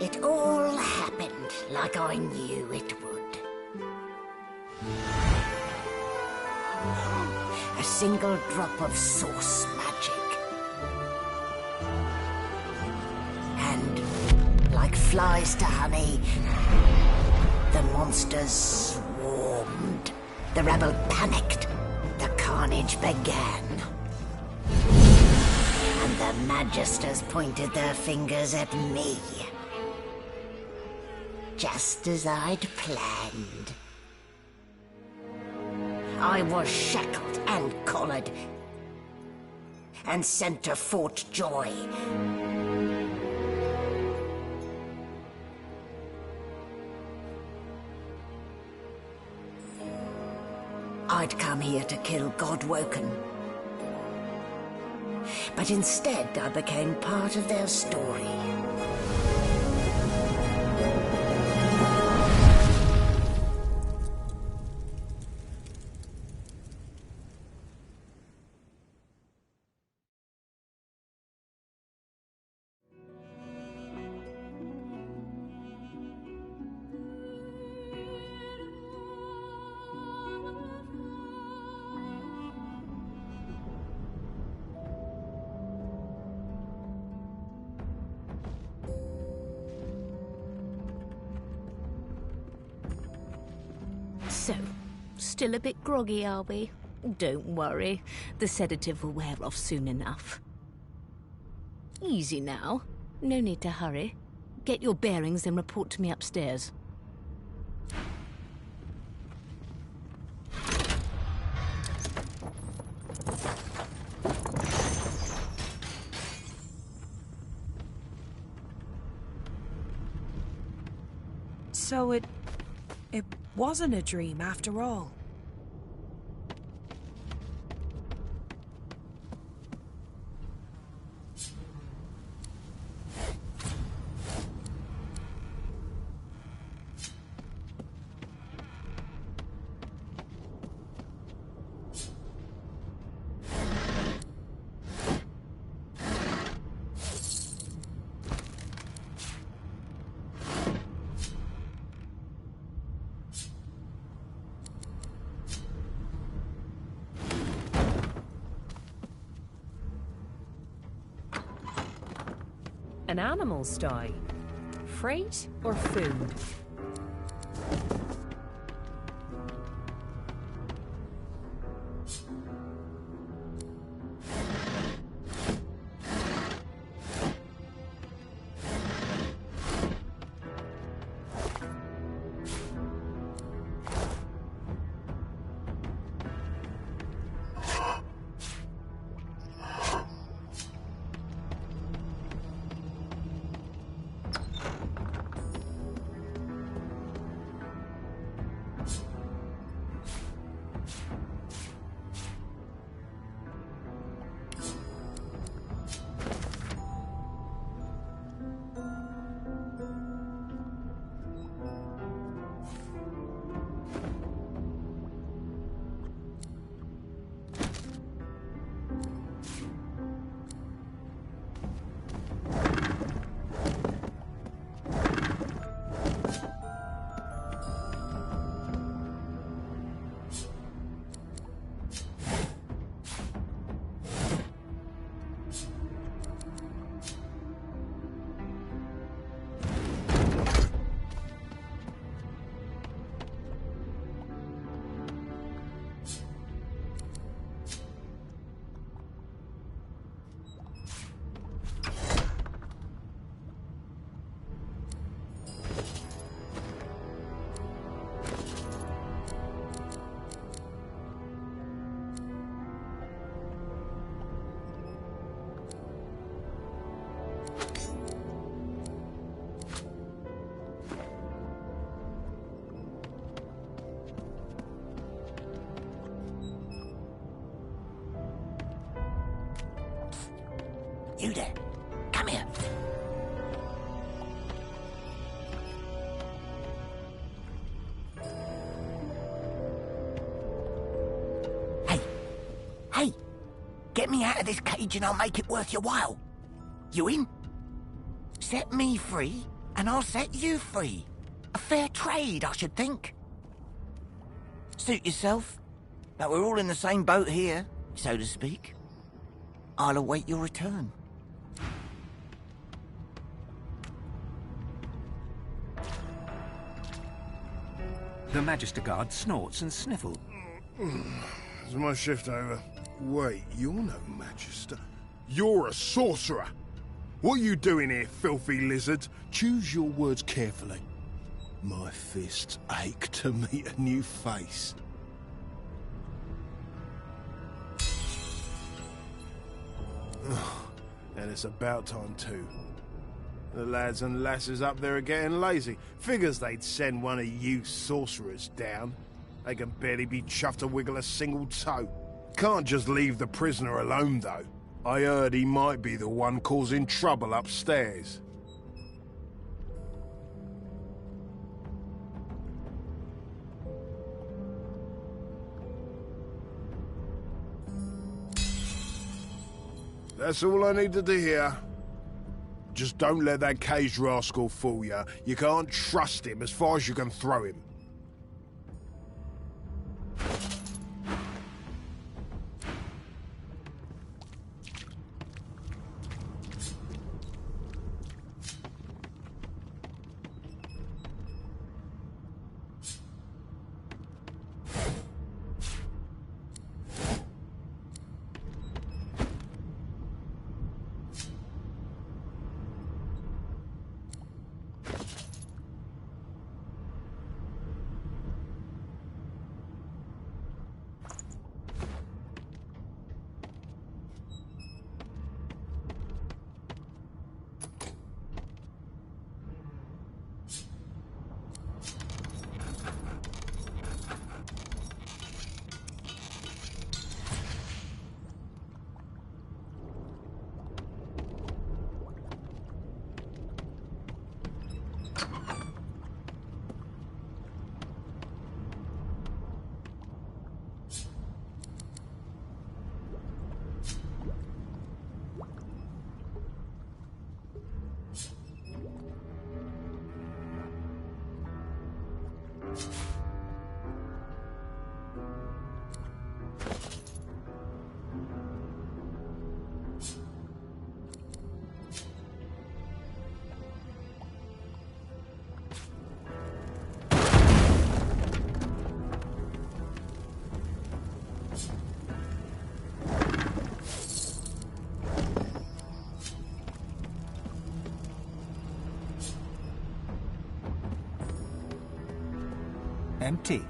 It all happened like I knew it would. A single drop of source magic. And, like flies to honey, the monsters swarmed. The rebel panicked. The carnage began. And the Magisters pointed their fingers at me. Just as I'd planned. I was shackled and collared, and sent to Fort Joy. I'd come here to kill Godwoken. But instead, I became part of their story. So, still a bit groggy, are we? Don't worry, the sedative will wear off soon enough. Easy now, no need to hurry. Get your bearings and report to me upstairs. So it wasn't a dream after all. An animal sty? Freight or food? You there. Come here. Hey. Hey. Get me out of this cage and I'll make it worth your while. You in? Set me free and I'll set you free. A fair trade, I should think. Suit yourself. But we're all in the same boat here, so to speak. I'll await your return. The Magister Guard snorts and sniffles. Is my shift over? Wait, you're no Magister. You're a sorcerer. What are you doing here, filthy lizard? Choose your words carefully. My fists ache to meet a new face. And it's about time too. The lads and lasses up there are getting lazy. Figures they'd send one of you sorcerers down. They can barely be chuffed to wiggle a single toe. Can't just leave the prisoner alone, though. I heard he might be the one causing trouble upstairs. That's all I needed to hear. Just don't let that caged rascal fool you. You can't trust him as far as you can throw him. Empty.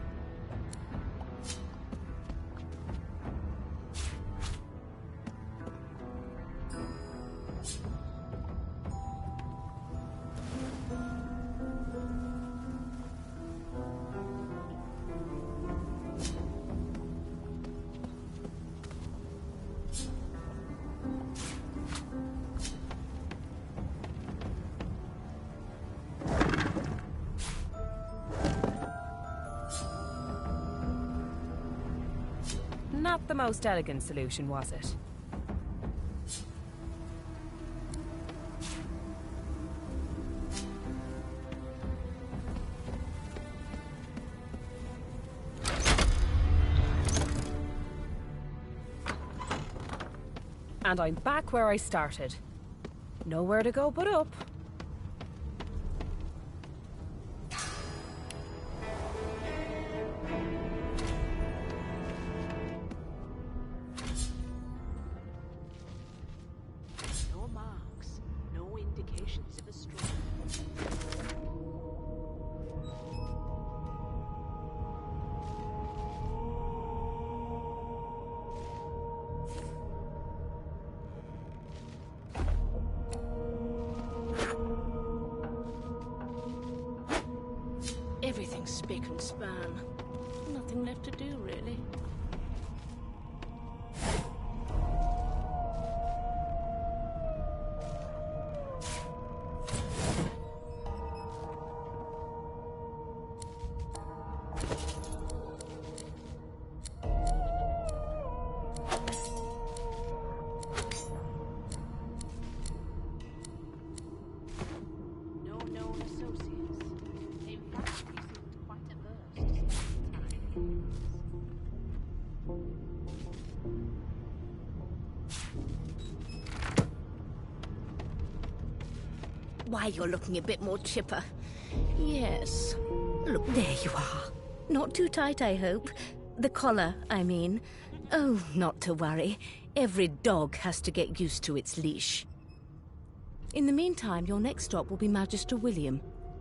Not the most elegant solution, was it? And I'm back where I started. Nowhere to go but up. No marks, no indications of a struggle. Everything's spick and span. Nothing left to do, really. No known why you're looking a bit more chipper. Yes. Look, there you are. Not too tight, I hope. The collar, I mean. Oh, not to worry. Every dog has to get used to its leash. In the meantime, your next stop will be Magister William.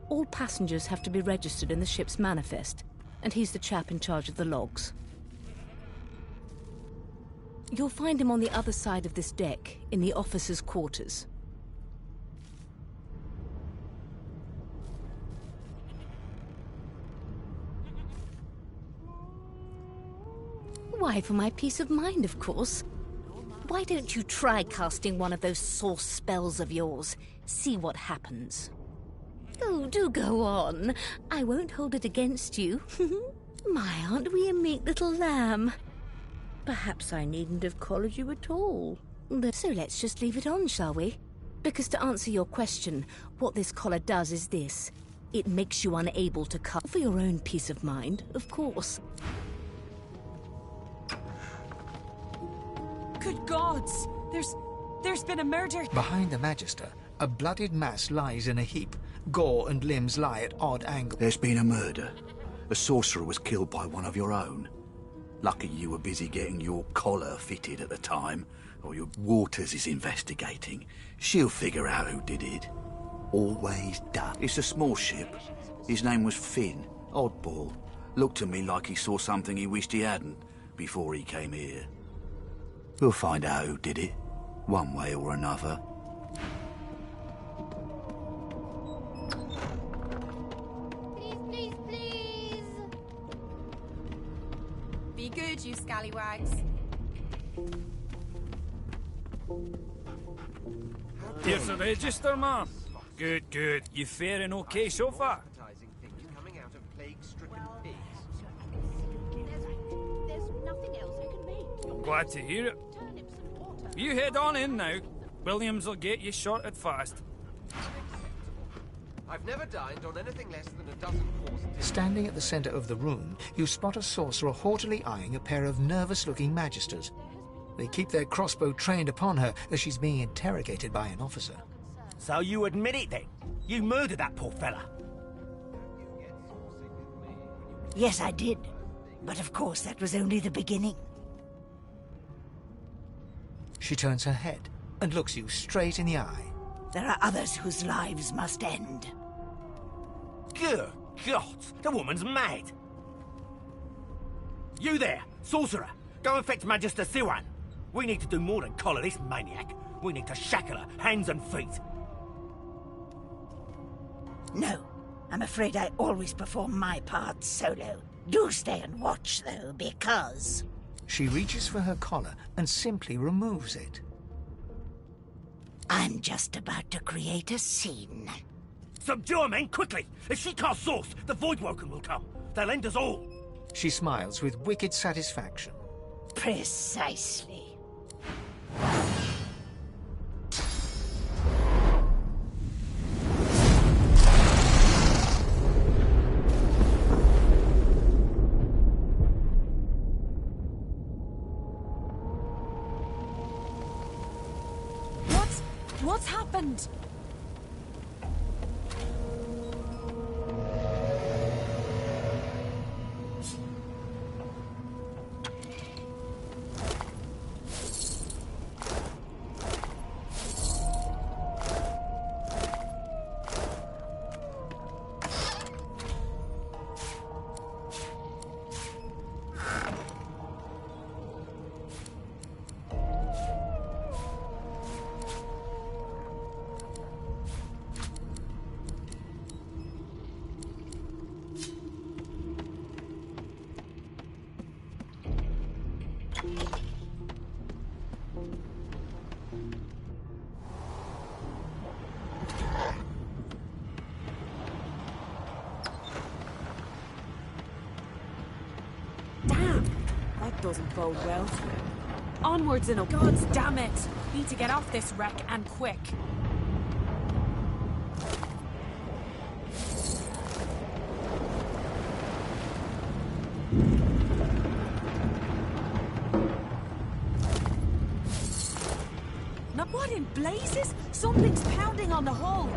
All passengers have to be registered in the ship's manifest, and he's the chap in charge of the logs. You'll find him on the other side of this deck, in the officers' quarters. Why, for my peace of mind, of course. Why don't you try casting one of those source spells of yours? See what happens. Oh, do go on. I won't hold it against you. My, aren't we a meek little lamb? Perhaps I needn't have collared you at all. So let's just leave it on, shall we? Because to answer your question, what this collar does is this. It makes you unable to cut for your own peace of mind, of course. Good gods! There's been a murder. Behind the Magister, a bloodied mass lies in a heap. Gore and limbs lie at odd angles. There's been a murder. A sorcerer was killed by one of your own. Lucky you were busy getting your collar fitted at the time, or your Waters is investigating. She'll figure out who did it. Always done. It's a small ship. His name was Finn. Oddball. Looked to me like he saw something he wished he hadn't before he came here. We'll find out who did it, one way or another. Please, please, please! Be good, you scallywags. Here's the register, ma'am. Good, good. You faring okay so far? I'm glad to hear it. You head on in now. Williams will get you sorted fast. I've never dined on anything less than a dozen courses. Standing at the center of the room, you spot a sorcerer haughtily eyeing a pair of nervous-looking magisters. They keep their crossbow trained upon her as she's being interrogated by an officer. So you admit it then? You murdered that poor fella? Yes, I did. But of course, that was only the beginning. She turns her head and looks you straight in the eye. There are others whose lives must end. Good God, the woman's mad. You there, sorcerer, go and fetch Magister Siwan. We need to do more than collar this maniac. We need to shackle her, hands and feet. No, I'm afraid I always perform my part solo. Do stay and watch, though, because... She reaches for her collar and simply removes it. I'm just about to create a scene. Subdue her, men, quickly! If she casts source, the Voidwoken will come. They'll end us all. She smiles with wicked satisfaction. Precisely. What's happened? Doesn't bode well. Onwards and up. Gods damn it! Need to get off this wreck and quick. Now what in blazes? Something's pounding on the hull.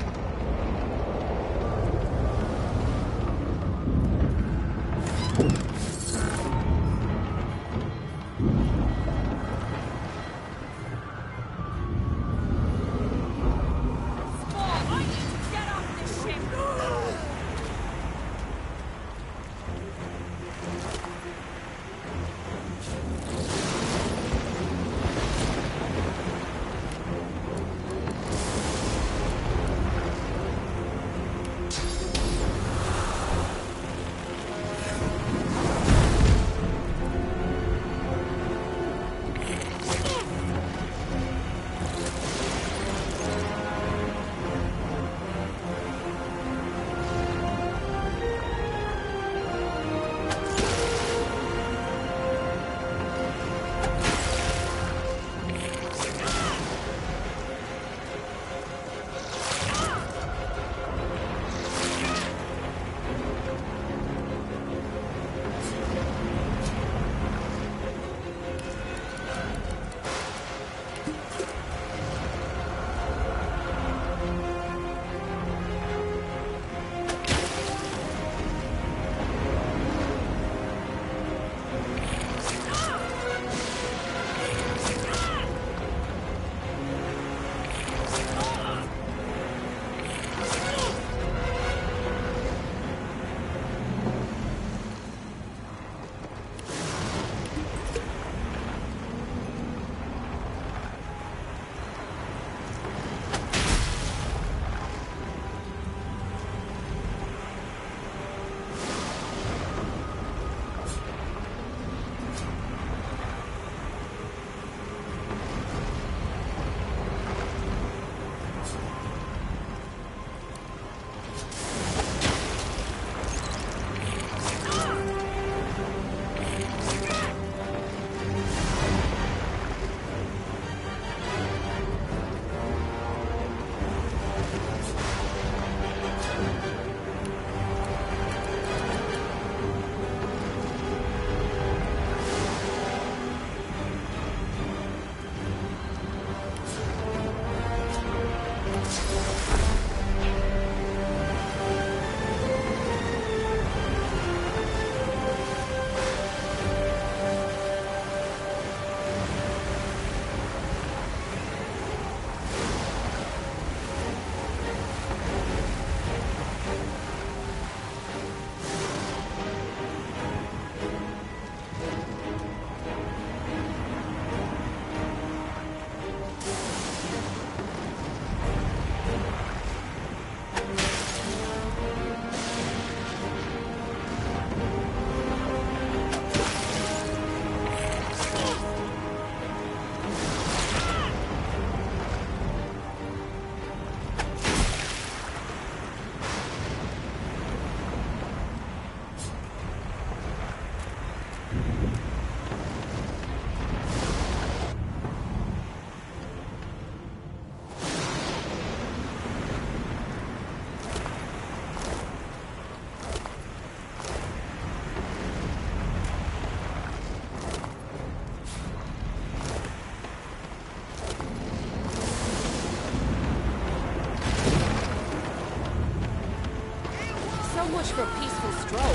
much for a peaceful stroll.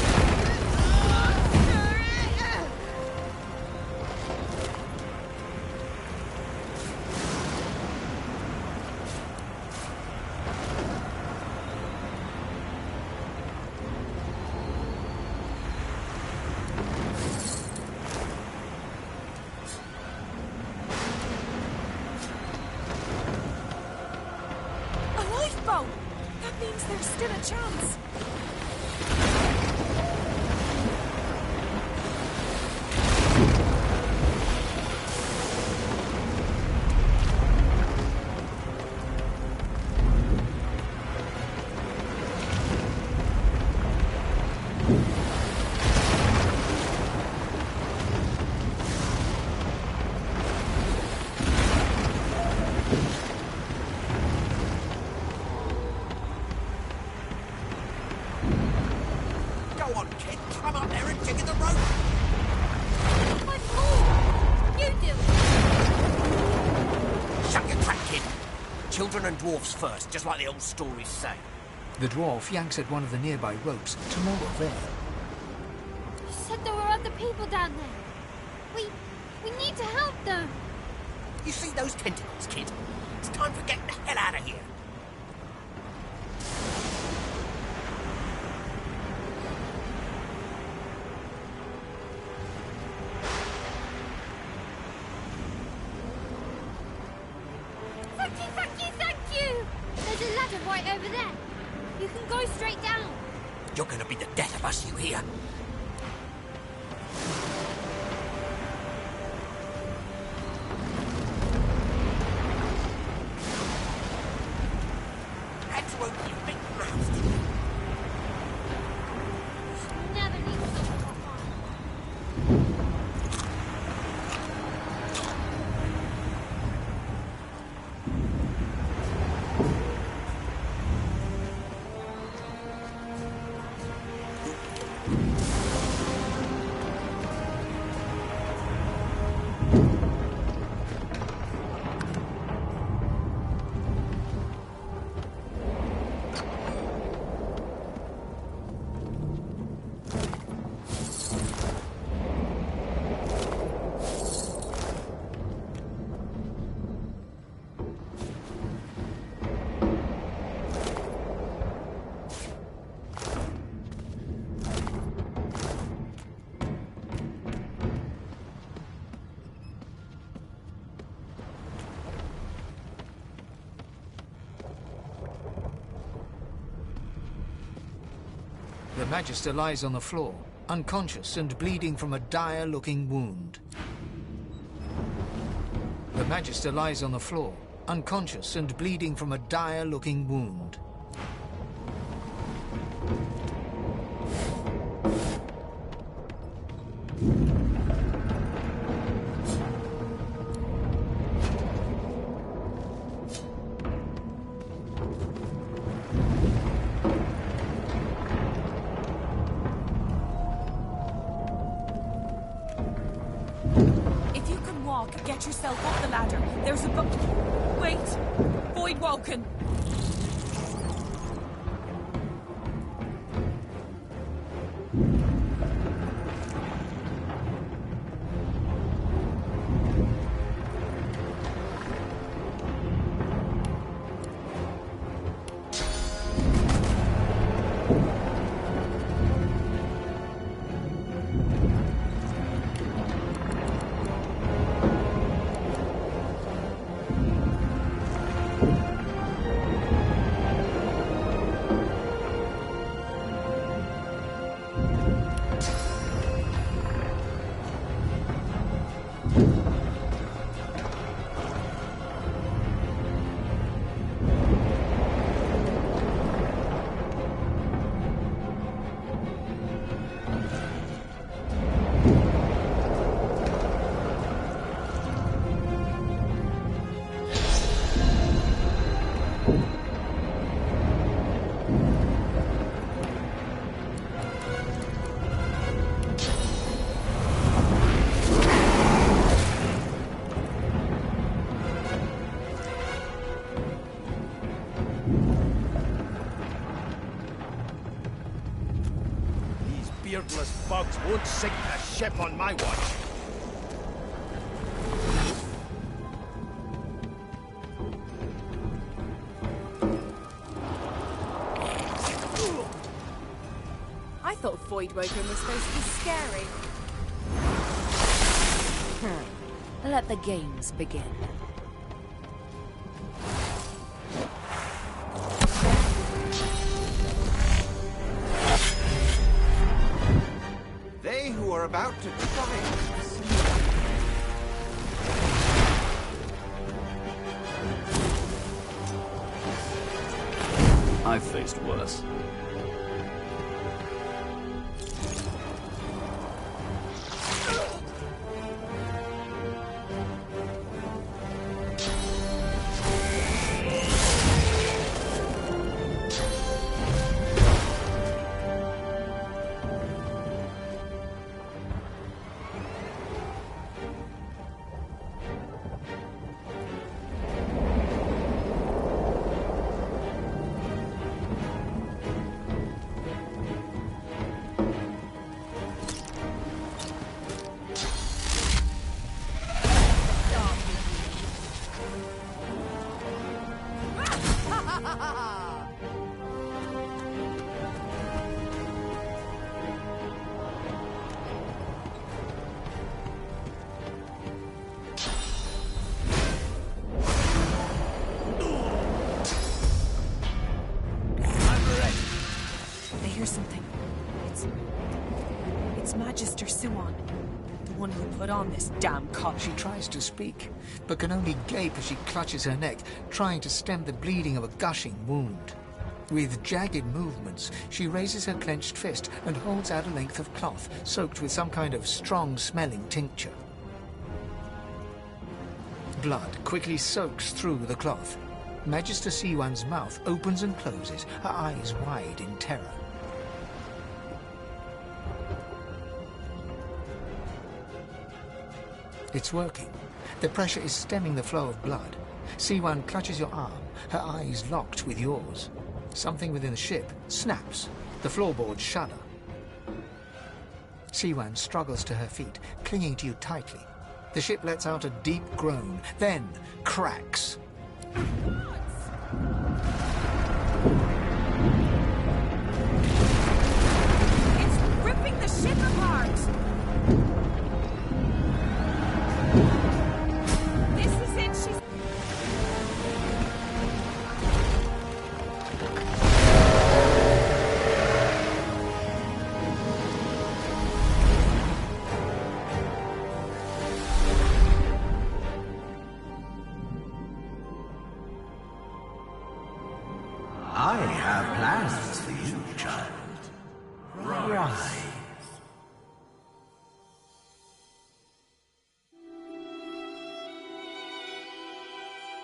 That means there's still a chance. Children and dwarfs first, just like the old stories say. The dwarf yanks at one of the nearby ropes to no avail. You said there were other people down there. We need to help them. You see those tentacles, kid? It's time for getting the hell out of here. There's a ladder right over there. You can go straight down. You're gonna be the death of us, you hear? Had to open your big mouth, didn't you? Never leave someone behind. The Magister lies on the floor, unconscious and bleeding from a dire-looking wound. The Magister lies on the floor, unconscious and bleeding from a dire-looking wound. Get yourself up the ladder. There's a Wait! Void Woken! beardless bugs won't sink a ship on my watch. I thought Voidwoken was supposed to be scary. Let the games begin. They who are about to triumph. I've faced worse. On this damn collar. She tries to speak, but can only gape as she clutches her neck, trying to stem the bleeding of a gushing wound. With jagged movements, she raises her clenched fist and holds out a length of cloth, soaked with some kind of strong-smelling tincture. Blood quickly soaks through the cloth. Magister Siwan's mouth opens and closes, her eyes wide in terror. It's working. The pressure is stemming the flow of blood. Siwan clutches your arm, her eyes locked with yours. Something within the ship snaps. The floorboards shudder. Siwan struggles to her feet, clinging to you tightly. The ship lets out a deep groan, then cracks. It's ripping the ship apart! This is it, she's... I have plans for you, child. Rise.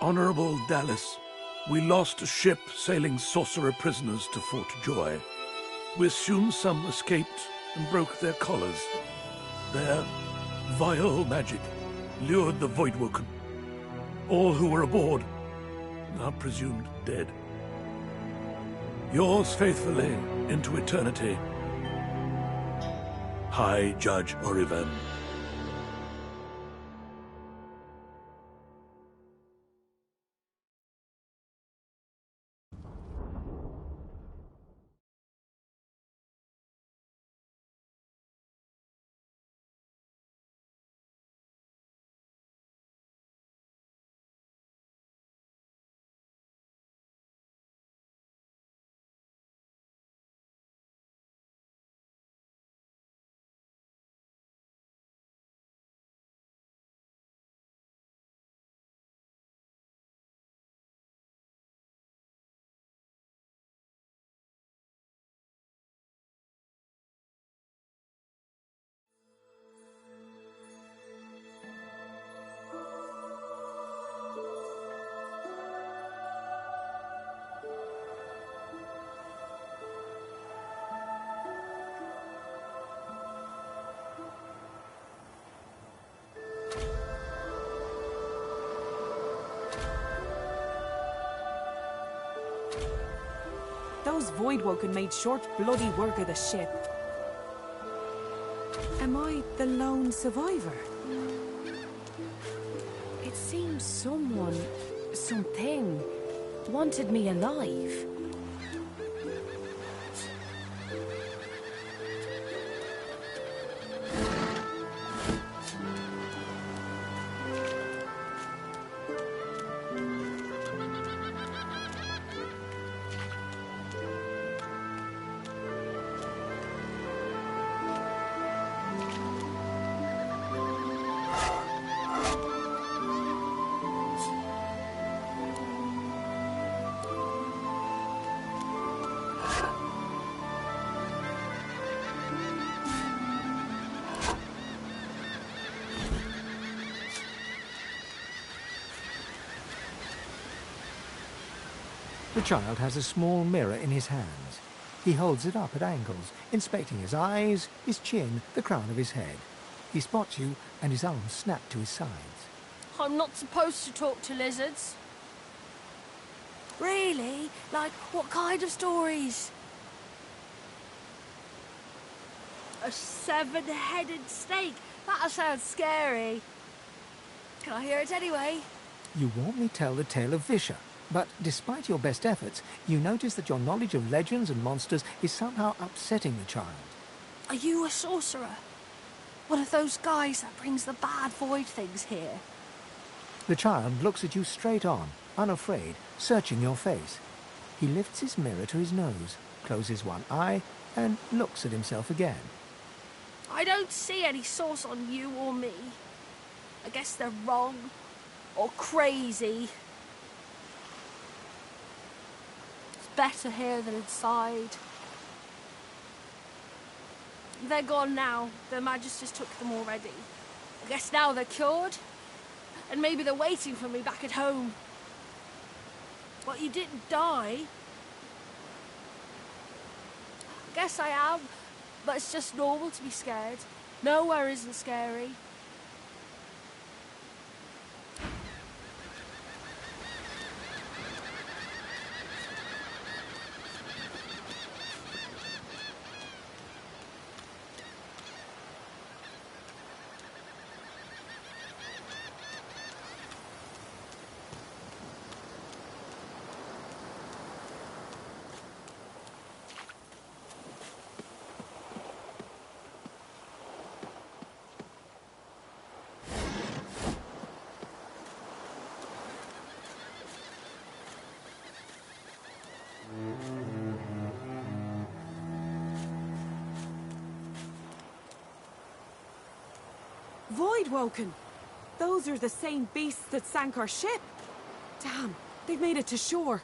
Honorable Dallas, we lost a ship sailing sorcerer prisoners to Fort Joy. We assume some escaped and broke their collars. Their vile magic lured the Voidwoken. All who were aboard are presumed dead. Yours faithfully into eternity, High Judge Orivan. Those Voidwoken made short bloody work of the ship. Am I the lone survivor? It seems someone, something, wanted me alive. The child has a small mirror in his hands. He holds it up at angles, inspecting his eyes, his chin, the crown of his head. He spots you, and his arms snap to his sides. I'm not supposed to talk to lizards. Really? Like, what kind of stories? A 7-headed snake? That sounds scary. Can I hear it anyway? You warmly tell the tale of Visha, but despite your best efforts, you notice that your knowledge of legends and monsters is somehow upsetting the child. Are you a sorcerer? One of those guys that brings the bad void things here? The child looks at you straight on, unafraid, searching your face. He lifts his mirror to his nose, closes one eye, and looks at himself again. I don't see any source on you or me. I guess they're wrong. Or crazy. It's better here than inside. They're gone now. Their Majesties took them already. I guess now they're cured. And maybe they're waiting for me back at home. But you didn't die. I guess I am. But it's just normal to be scared. Nowhere isn't scary. Voidwoken! Those are the same beasts that sank our ship! Damn, they've made it to shore.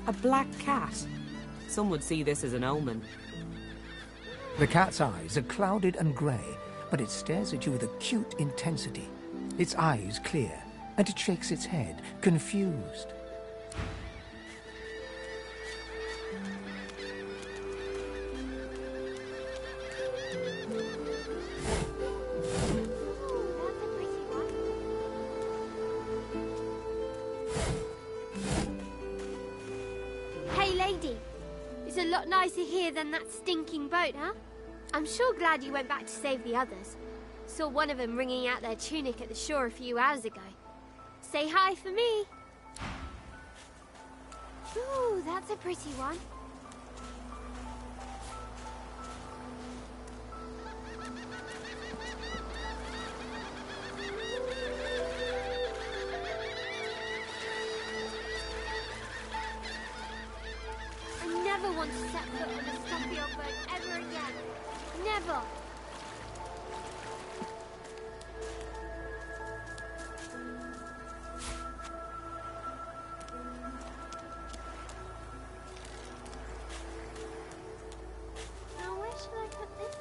A black cat. Some would see this as an omen. The cat's eyes are clouded and grey, but it stares at you with acute intensity. Its eyes clear, and it shakes its head, confused. Hey, lady. It's a lot nicer here than that stinking boat, huh? I'm sure glad you went back to save the others. Saw one of them wringing out their tunic at the shore a few hours ago. Say hi for me. Ooh, that's a pretty one. I never want to set foot on a stuffy old boat ever again. Never. Now where should I put this?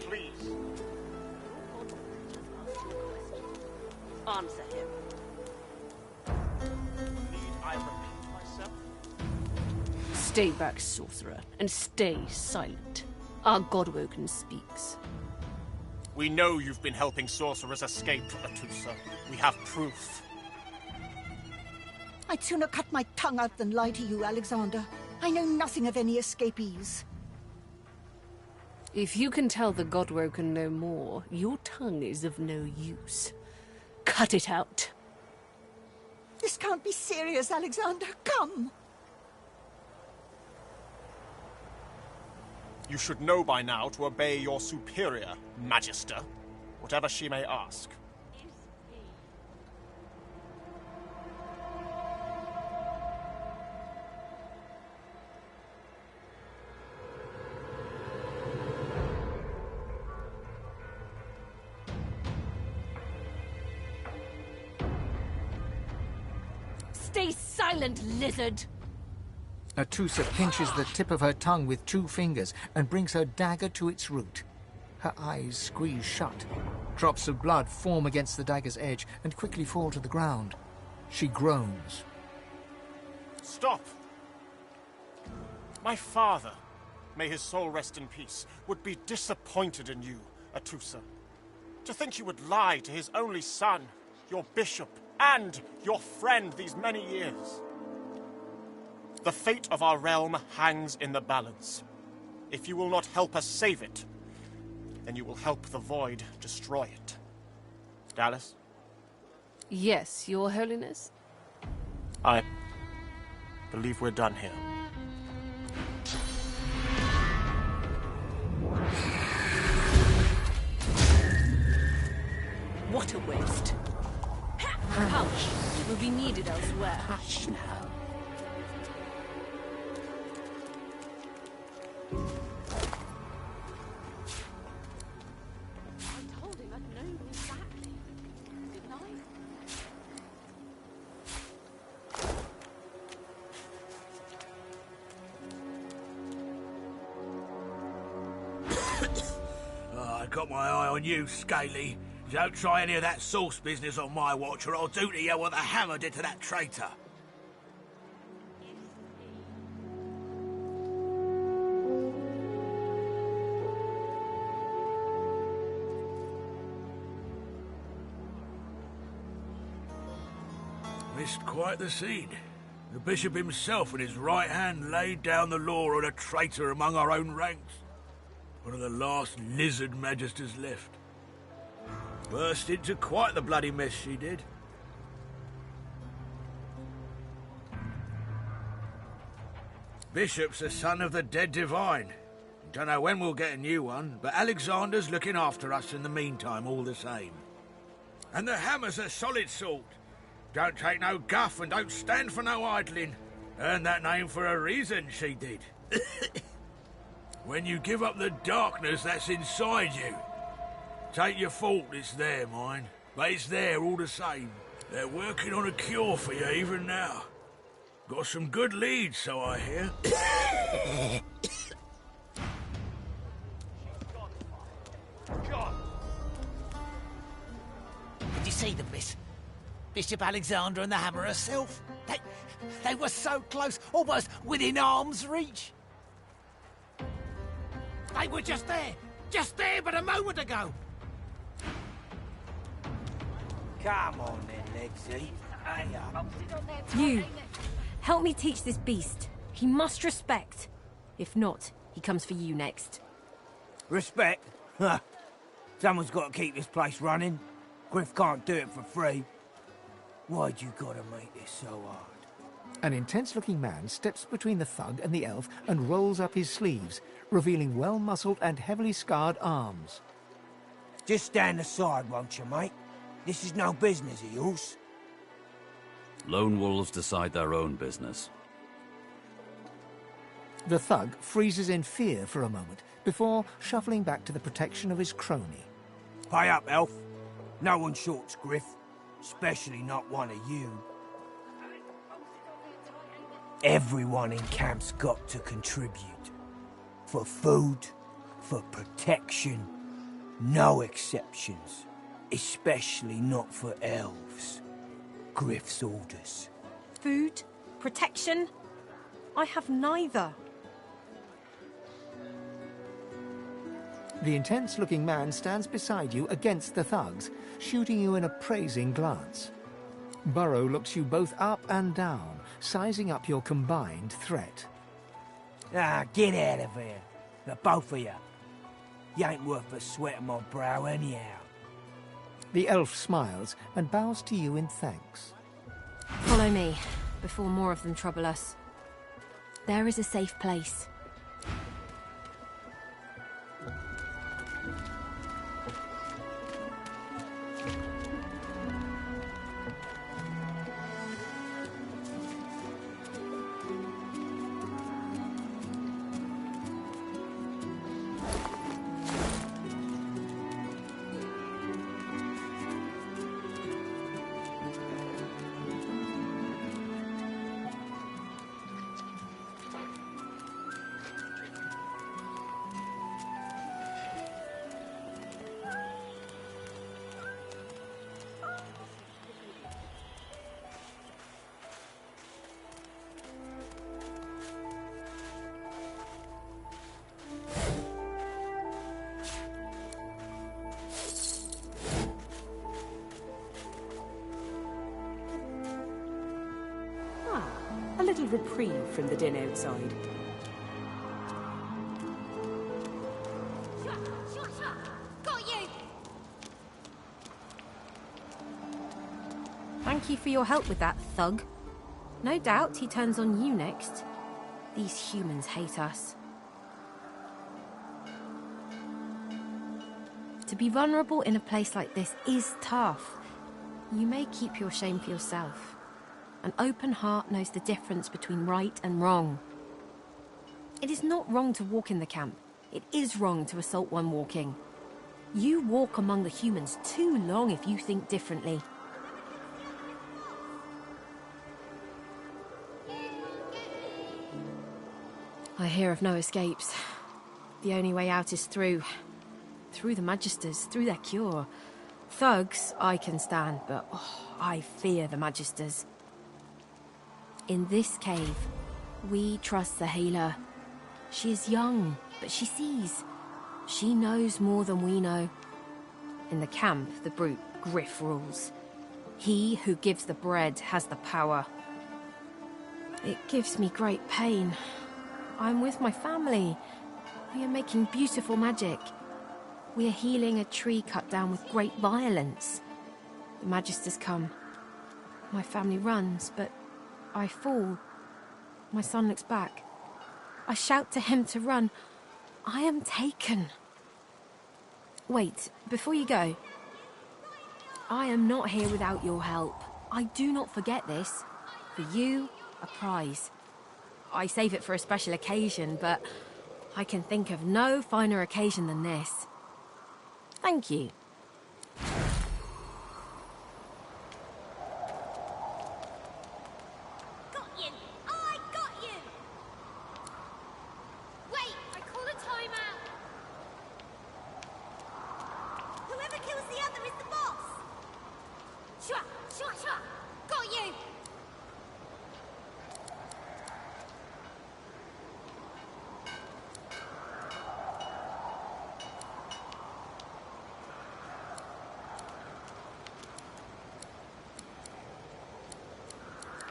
Please. Answer him. Need I repeat myself? Stay back, sorcerer, and stay silent. Our Godwoken speaks. We know you've been helping sorcerers escape, Atusa. We have proof. I'd sooner cut my tongue out than lie to you, Alexander. I know nothing of any escapees. If you can tell the Godwoken no more, your tongue is of no use. Cut it out. This can't be serious, Alexander. Come! You should know by now to obey your superior, Magister, whatever she may ask. Stay silent, lizard! Atusa pinches the tip of her tongue with 2 fingers and brings her dagger to its root. Her eyes squeeze shut. Drops of blood form against the dagger's edge and quickly fall to the ground. She groans. Stop! My father, may his soul rest in peace, would be disappointed in you, Atusa. To think you would lie to his only son, your bishop, and your friend these many years. The fate of our realm hangs in the balance. If you will not help us save it, then you will help the Void destroy it. Dallas? Yes, Your Holiness? I believe we're done here. What a waste. Come, we'll be needed elsewhere. Hush now. I told him I'd known exactly, didn't I? I got my eye on you, Scaly. Don't try any of that sauce business on my watch, or I'll do to you what the hammer did to that traitor. Missed quite the scene. The bishop himself and his right hand laid down the law on a traitor among our own ranks. One of the last lizard magisters left. Burst into quite the bloody mess she did. Bishop's a son of the dead divine. Don't know when we'll get a new one, but Alexander's looking after us in the meantime all the same. And the hammer's a solid sort. Don't take no guff and don't stand for no idling. Earned that name for a reason, she did. When you give up the darkness that's inside you, take your fault it's there, mine, but it's there all the same. They're working on a cure for you even now. Got some good leads, so I hear. Did you see them, miss? Bishop Alexander and the hammer herself. They were so close, almost within arm's reach. They were just there but a moment ago. Come on then, Lexi. Hang up. You, help me teach this beast. He must respect. If not, he comes for you next. Respect? Huh. Someone's got to keep this place running. Griff can't do it for free. Why'd you gotta make this so hard? An intense-looking man steps between the thug and the elf and rolls up his sleeves, revealing well-muscled and heavily scarred arms. Just stand aside, won't you, mate? This is no business of yours. Lone wolves decide their own business. The thug freezes in fear for a moment before shuffling back to the protection of his crony. Pay up, elf. No one shorts Griff, especially not one of you. Everyone in camp's got to contribute. For food, for protection, no exceptions. Especially not for elves. Griff's orders. Food? Protection? I have neither. The intense-looking man stands beside you against the thugs, shooting you an appraising glance. Burrow looks you both up and down, sizing up your combined threat. Ah, get out of here. The both of you. You ain't worth the sweat of my brow anyhow. The elf smiles and bows to you in thanks. Follow me, before more of them trouble us. There is a safe place. A little reprieve from the din outside. Got you! Thank you for your help with that, thug. No doubt he turns on you next. These humans hate us. To be vulnerable in a place like this is tough. You may keep your shame for yourself. An open heart knows the difference between right and wrong. It is not wrong to walk in the camp. It is wrong to assault one walking. You walk among the humans too long if you think differently. I hear of no escapes. The only way out is through the Magisters, through their cure. Thugs I can stand, but I fear the Magisters. In this cave, we trust the healer. She is young, but she sees. She knows more than we know. In the camp, the brute Griff rules. He who gives the bread has the power. It gives me great pain. I'm with my family. We are making beautiful magic. We are healing a tree cut down with great violence. The Magisters come. My family runs, but I fall. My son looks back. I shout to him to run. I am taken. Wait, before you go. I am not here without your help. I do not forget this. For you, a prize. I save it for a special occasion, but I can think of no finer occasion than this. Thank you. Got you! I got you! Wait, I call a timeout! Whoever kills the other is the boss! Shua! Shua! Shua! Got you!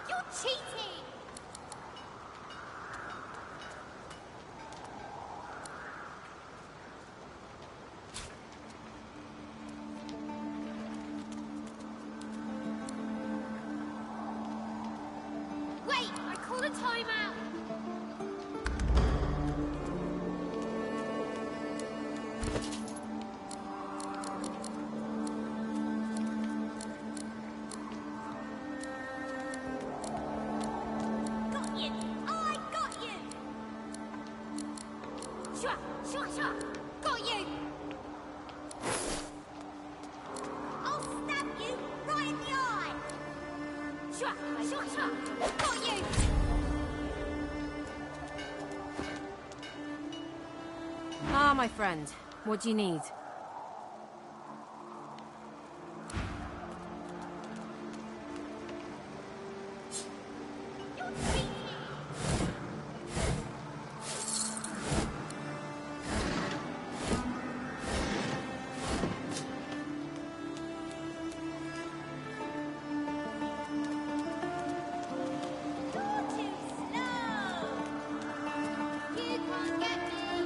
You're cheating! Wait, I call a timeout! Got you! I got you! Shua! Shua! Shua! Got you! I'll stab you right in the eye! Shua! Shua! Shua! Got you! Ah, my friend. What do you need? You can't get me!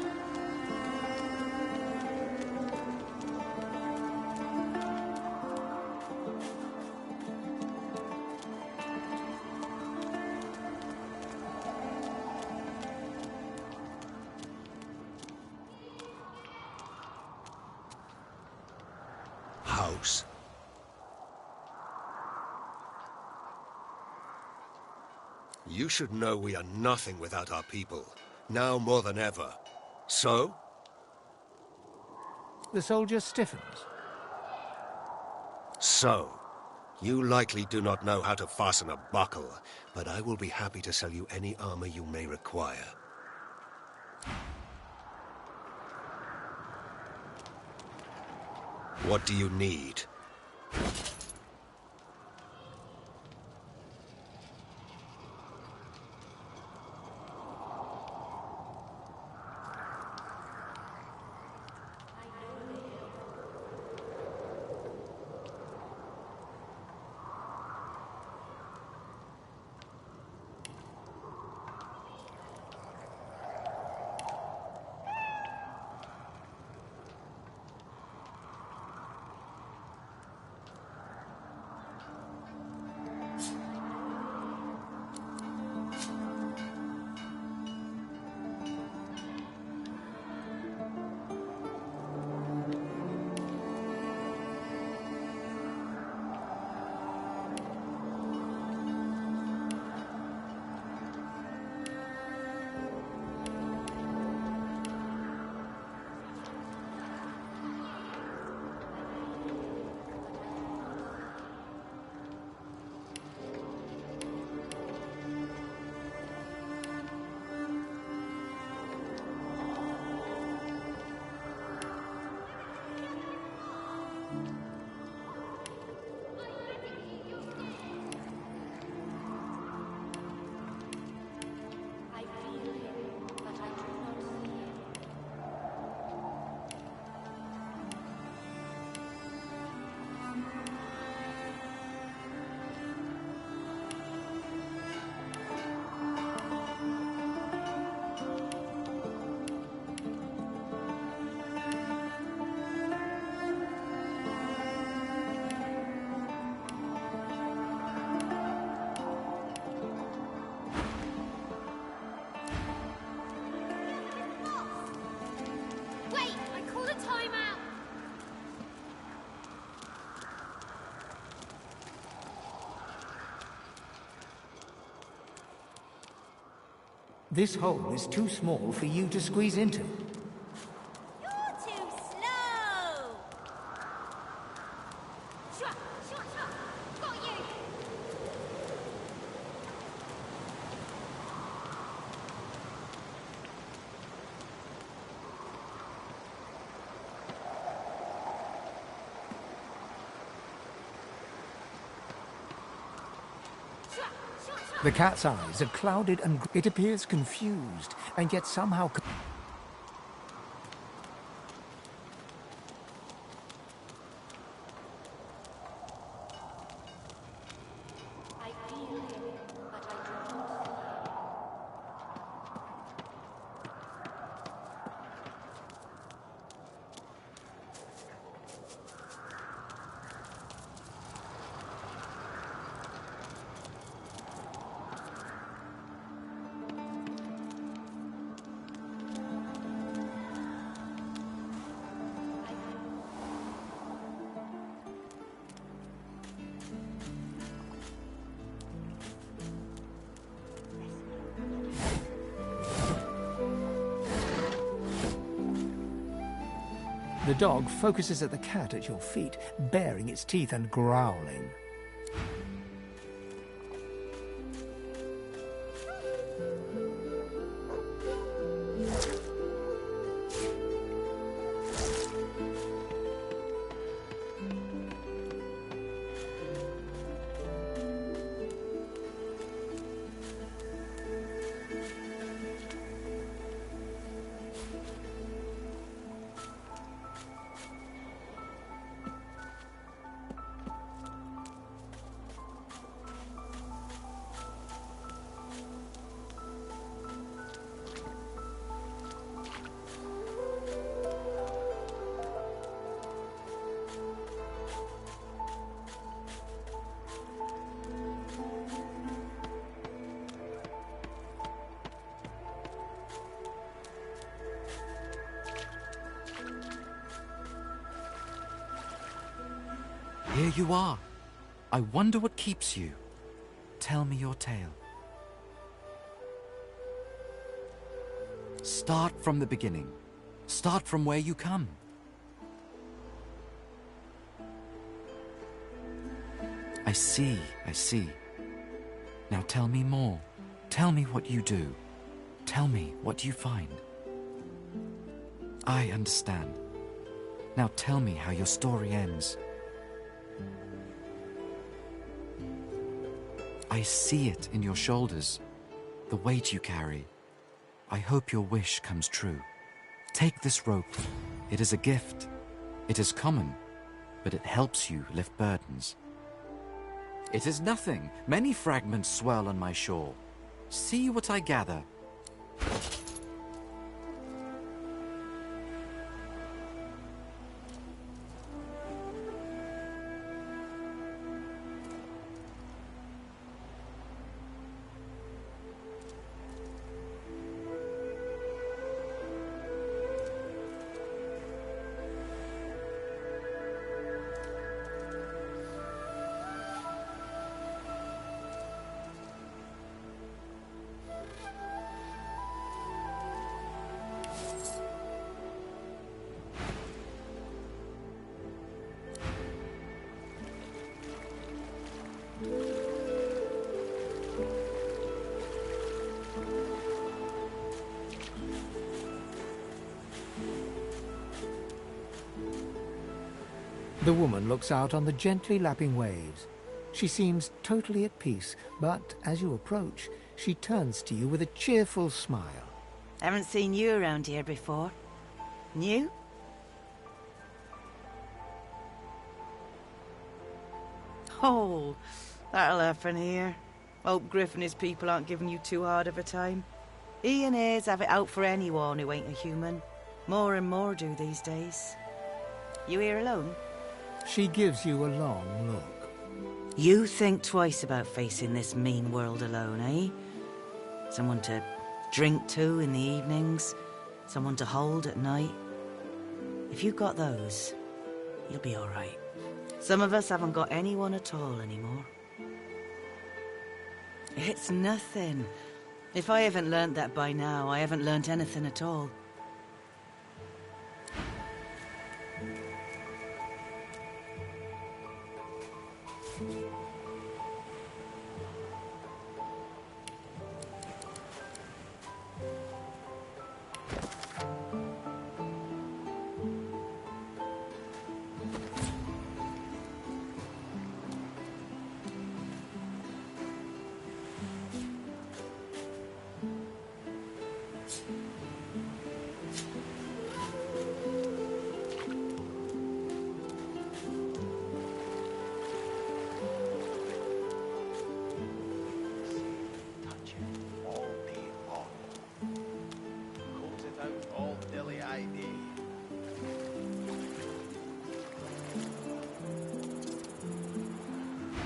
House. You should know we are nothing without our people, now more than ever. So? The soldier stiffens. So. You likely do not know how to fasten a buckle, but I will be happy to sell you any armor you may require. What do you need? This hole is too small for you to squeeze into. You're too slow! Shut, shut, shut! Got you! The cat's eyes are clouded and it appears confused, and yet somehow... The dog focuses at the cat at your feet, baring its teeth and growling. Here you are. I wonder what keeps you. Tell me your tale. Start from the beginning. Start from where you come. I see, I see. Now tell me more. Tell me what you do. Tell me what you find. I understand. Now tell me how your story ends. I see it in your shoulders, the weight you carry. I hope your wish comes true. Take this rope. It is a gift. It is common, but it helps you lift burdens. It is nothing. Many fragments swirl on my shore. See what I gather. The woman looks out on the gently lapping waves. She seems totally at peace, but as you approach, she turns to you with a cheerful smile. Haven't seen you around here before. New? Oh, that'll happen here. Hope Griff and his people aren't giving you too hard of a time. He and his have it out for anyone who ain't a human. More and more do these days. You here alone? She gives you a long look. You think twice about facing this mean world alone, eh? Someone to drink to in the evenings, someone to hold at night. If you've got those, you'll be all right. Some of us haven't got anyone at all anymore. It's nothing. If I haven't learnt that by now, I haven't learnt anything at all.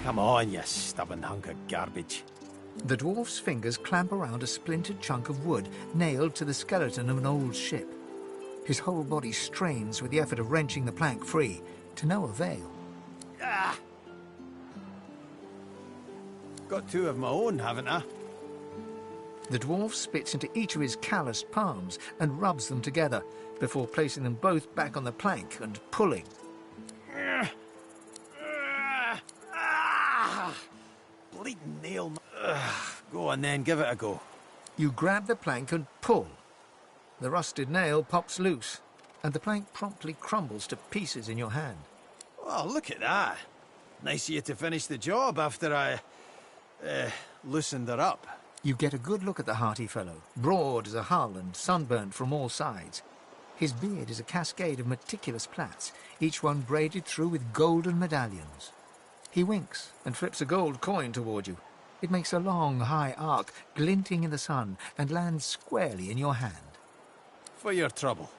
Come on, you stubborn hunk of garbage. The dwarf's fingers clamp around a splintered chunk of wood nailed to the skeleton of an old ship. His whole body strains with the effort of wrenching the plank free, to no avail. Ah! Got two of my own, haven't I? The dwarf spits into each of his calloused palms and rubs them together, before placing them both back on the plank and pulling. Bleeding nail. Go on then, give it a go. You grab the plank and pull. The rusted nail pops loose, and the plank promptly crumbles to pieces in your hand. Oh, look at that. Nice of you to finish the job after I loosened her up. You get a good look at the hearty fellow, broad as a hull and sunburnt from all sides. His beard is a cascade of meticulous plaits, each one braided through with golden medallions. He winks and flips a gold coin toward you. It makes a long, high arc, glinting in the sun, and lands squarely in your hand. For your trouble.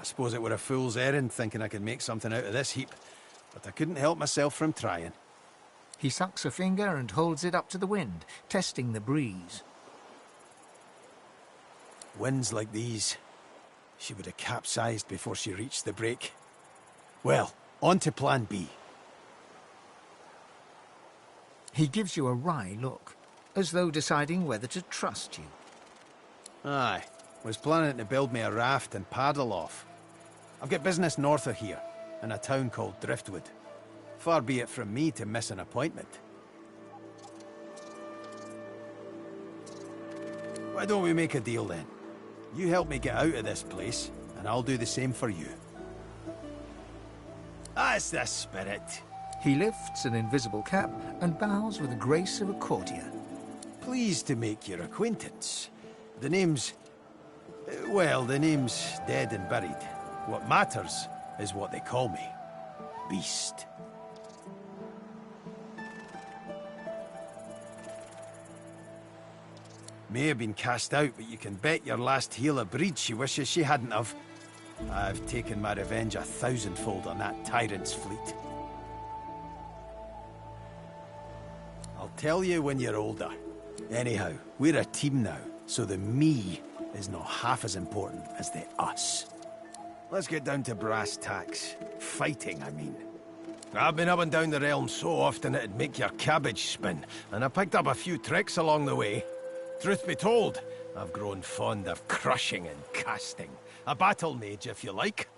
I suppose it were a fool's errand thinking I could make something out of this heap, but I couldn't help myself from trying. He sucks a finger and holds it up to the wind, testing the breeze. Winds like these, she would have capsized before she reached the break. Well, on to plan B. He gives you a wry look, as though deciding whether to trust you. Aye, was planning to build me a raft and paddle off. I've got business north of here, in a town called Driftwood. Far be it from me to miss an appointment. Why don't we make a deal then? You help me get out of this place, and I'll do the same for you. That's the spirit. He lifts an invisible cap and bows with the grace of a courtier. Pleased to make your acquaintance. The name's... well, the name's dead and buried. What matters is what they call me. Beast. May have been cast out, but you can bet your last heel of breed she wishes she hadn't have. I've taken my revenge 1,000-fold on that tyrant's fleet. I'll tell you when you're older. Anyhow, we're a team now, so the me is not half as important as the us. Let's get down to brass tacks. Fighting, I mean. I've been up and down the realm so often it'd make your cabbage spin, and I picked up a few tricks along the way. Truth be told, I've grown fond of crushing and casting. A battle mage, if you like.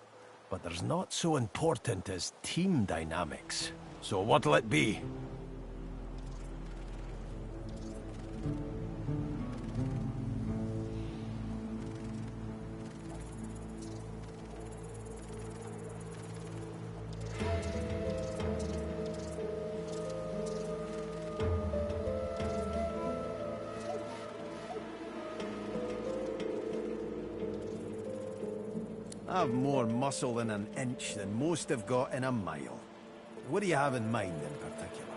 But there's not so important as team dynamics. So what'll it be? I've more muscle in an inch than most have got in a mile. What do you have in mind in particular?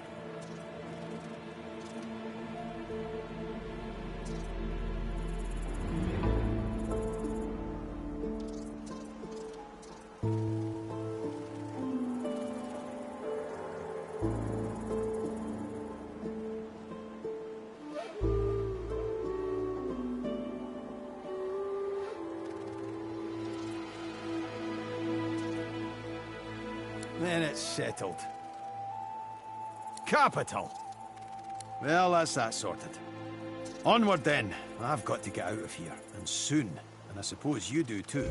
Then it's settled. Capital! Well, that's that sorted. Onward then. I've got to get out of here, and soon. And I suppose you do too.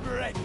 I'm ready.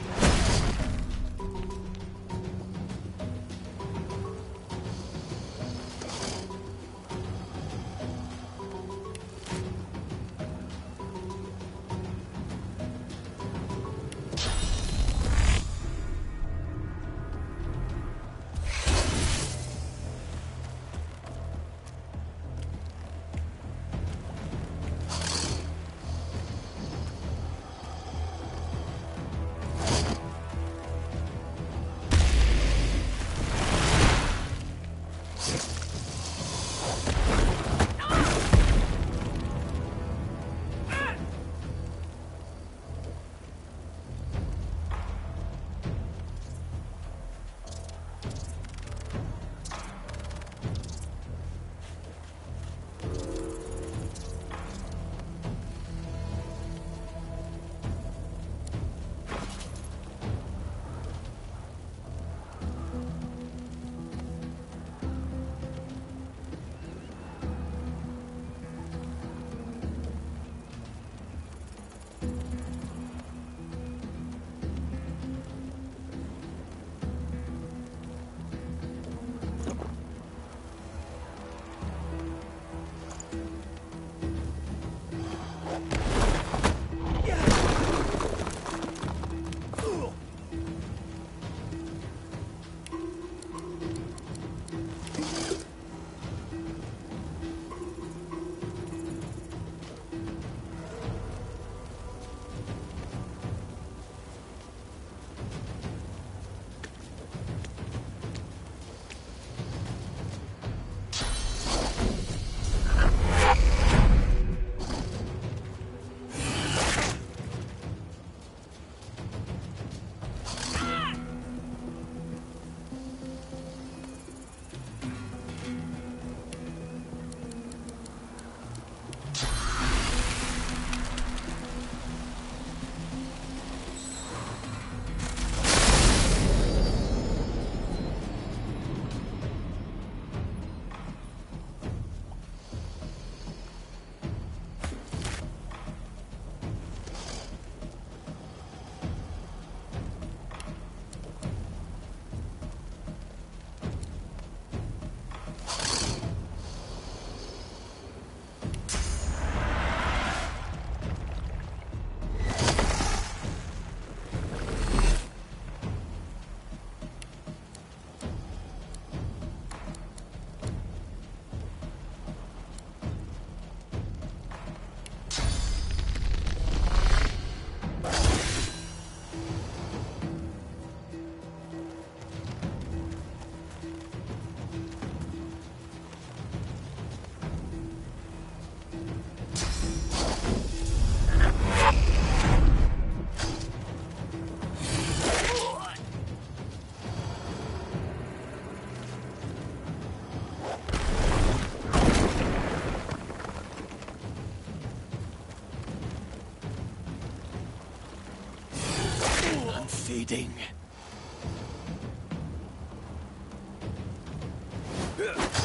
Fading.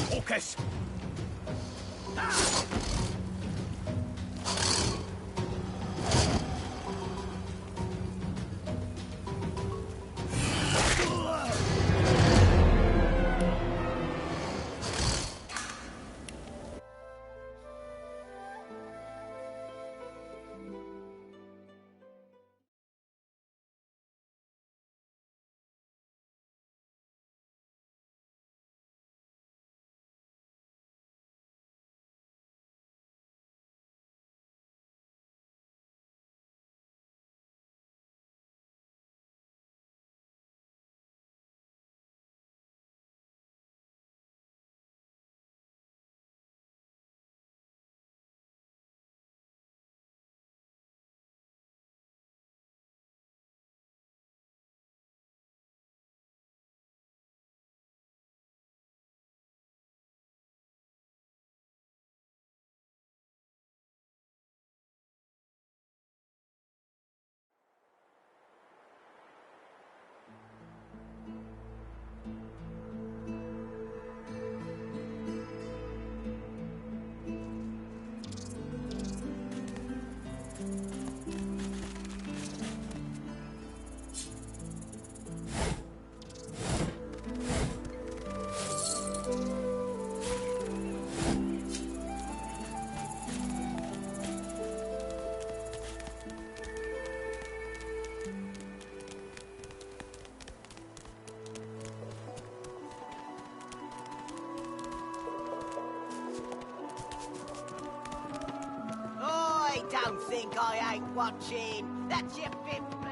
Focus! Don't think I ain't watching. That's your fifth blue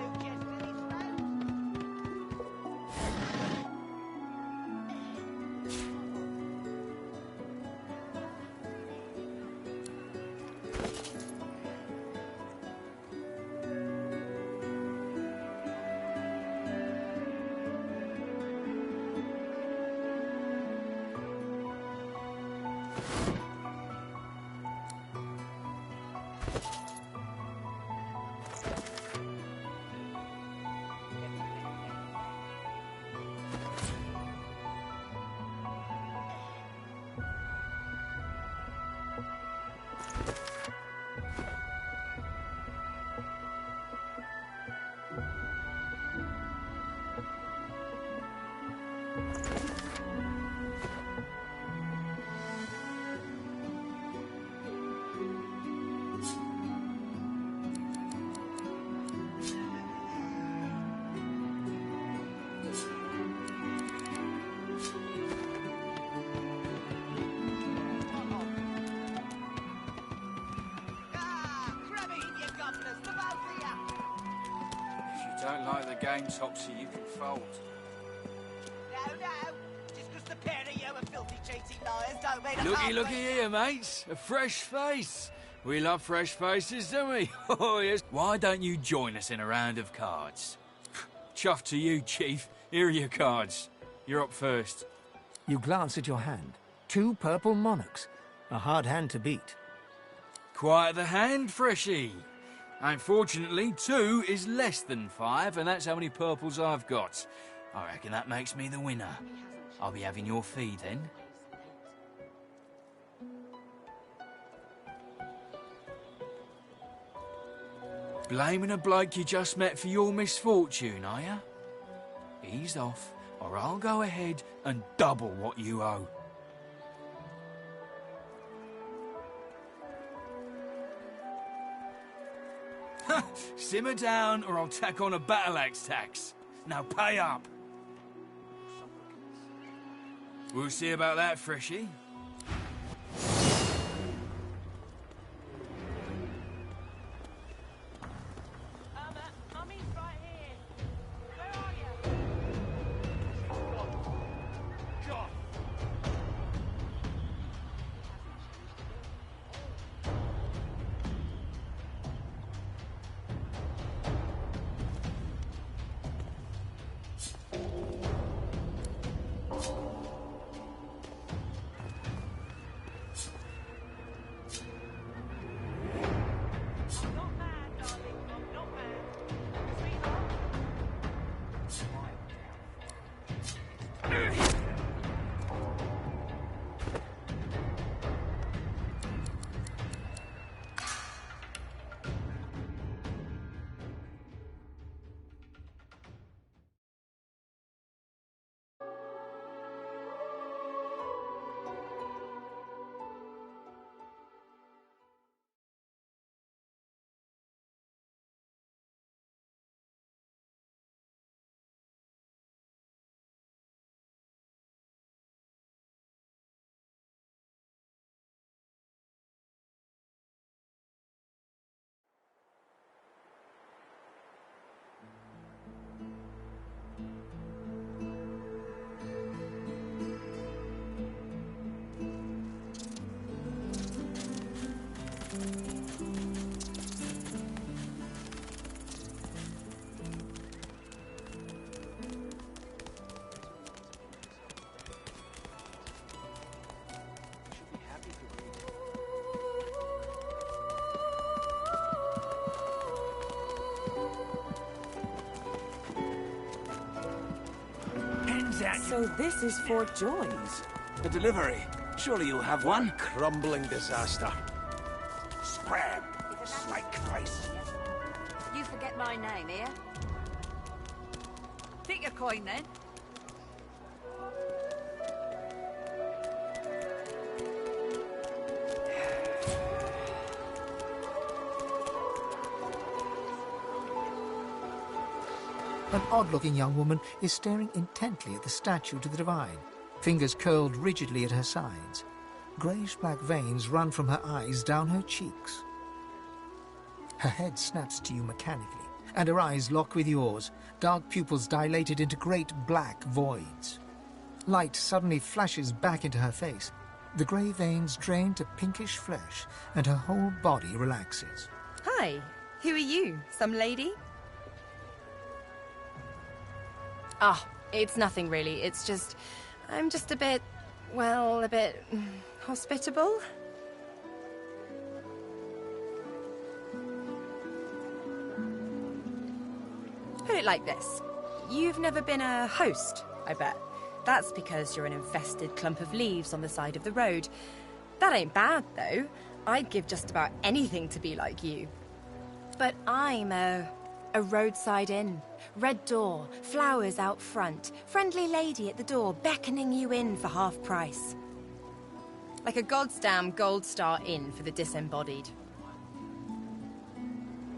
just to this road. Don't like the game, Topsy, you can fold. No, just because the pair of you are filthy, cheating liars don't mean I can't Looky be- here, mates. A fresh face. We love fresh faces, don't we? Oh, yes. Why don't you join us in a round of cards? Chuff to you, Chief. Here are your cards. You're up first. You glance at your hand. 2 purple monarchs. A hard hand to beat. Quite the hand, Freshie. Unfortunately, 2 is less than 5, and that's how many purples I've got. I reckon that makes me the winner. I'll be having your fee then. Blaming a bloke you just met for your misfortune, are ya? Ease off, or I'll go ahead and double what you owe. Simmer down, or I'll tack on a battle axe tax. Now pay up. We'll see about that, Freshie. Mummy's right here. Where are you? John! So this is Fort Joy's. The delivery. Surely you'll have one. Crumbling disaster. Scram, snake face. You forget my name here. Take your coin then. An odd-looking young woman is staring intently at the statue to the divine, fingers curled rigidly at her sides. Greyish-black veins run from her eyes down her cheeks. Her head snaps to you mechanically, and her eyes lock with yours, dark pupils dilated into great black voids. Light suddenly flashes back into her face. The grey veins drain to pinkish flesh, and her whole body relaxes. Hi, who are you? Some lady? Ah, it's nothing really. It's just... I'm just a bit... well, a bit... hospitable? Put it like this. You've never been a host, I bet. That's because you're an infested clump of leaves on the side of the road. That ain't bad, though. I'd give just about anything to be like you. But I'm a roadside inn. Red door, flowers out front, friendly lady at the door beckoning you in for half price. Like a goddamn gold star inn for the disembodied.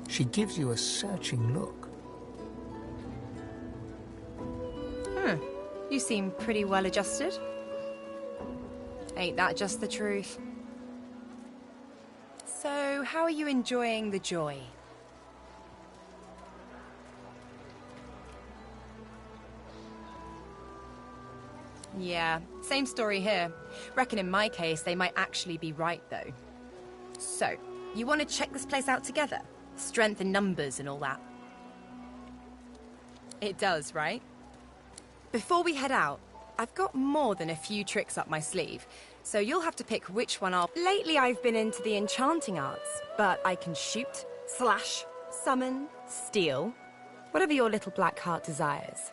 She gives you a searching look. You seem pretty well adjusted. Ain't that just the truth? So, how are you enjoying the joy? Yeah, same story here. Reckon in my case, they might actually be right, though. So, you want to check this place out together? Strength in numbers and all that. It does, right? Before we head out, I've got more than a few tricks up my sleeve, so you'll have to pick which one I'll... Lately I've been into the enchanting arts, but I can shoot, slash, summon, steal, whatever your little black heart desires.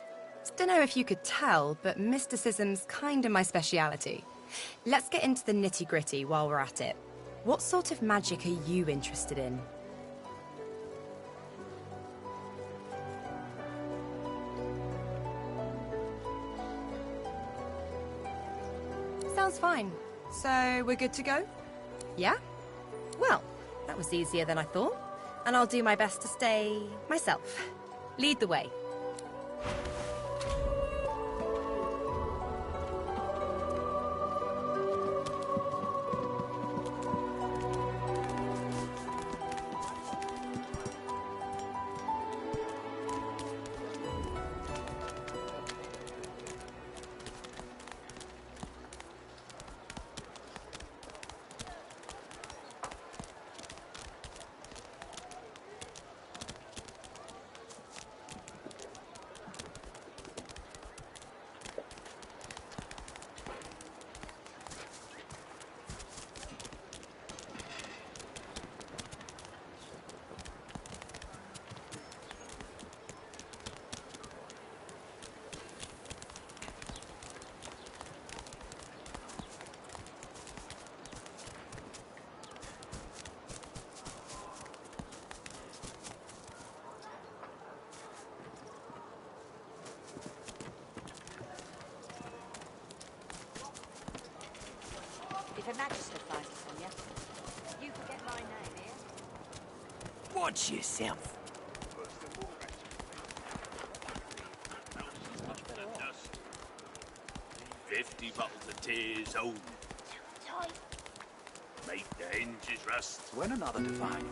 Don't know if you could tell, but mysticism's kinda my speciality. Let's get into the nitty-gritty while we're at it. What sort of magic are you interested in? Sounds fine. So, we're good to go? Yeah? Well, that was easier than I thought. And I'll do my best to stay myself. Lead the way. If a magister finds us on you, you forget my name, eh? Watch yourself. 50 bottles of tears old. Make the hinges rust. When another divine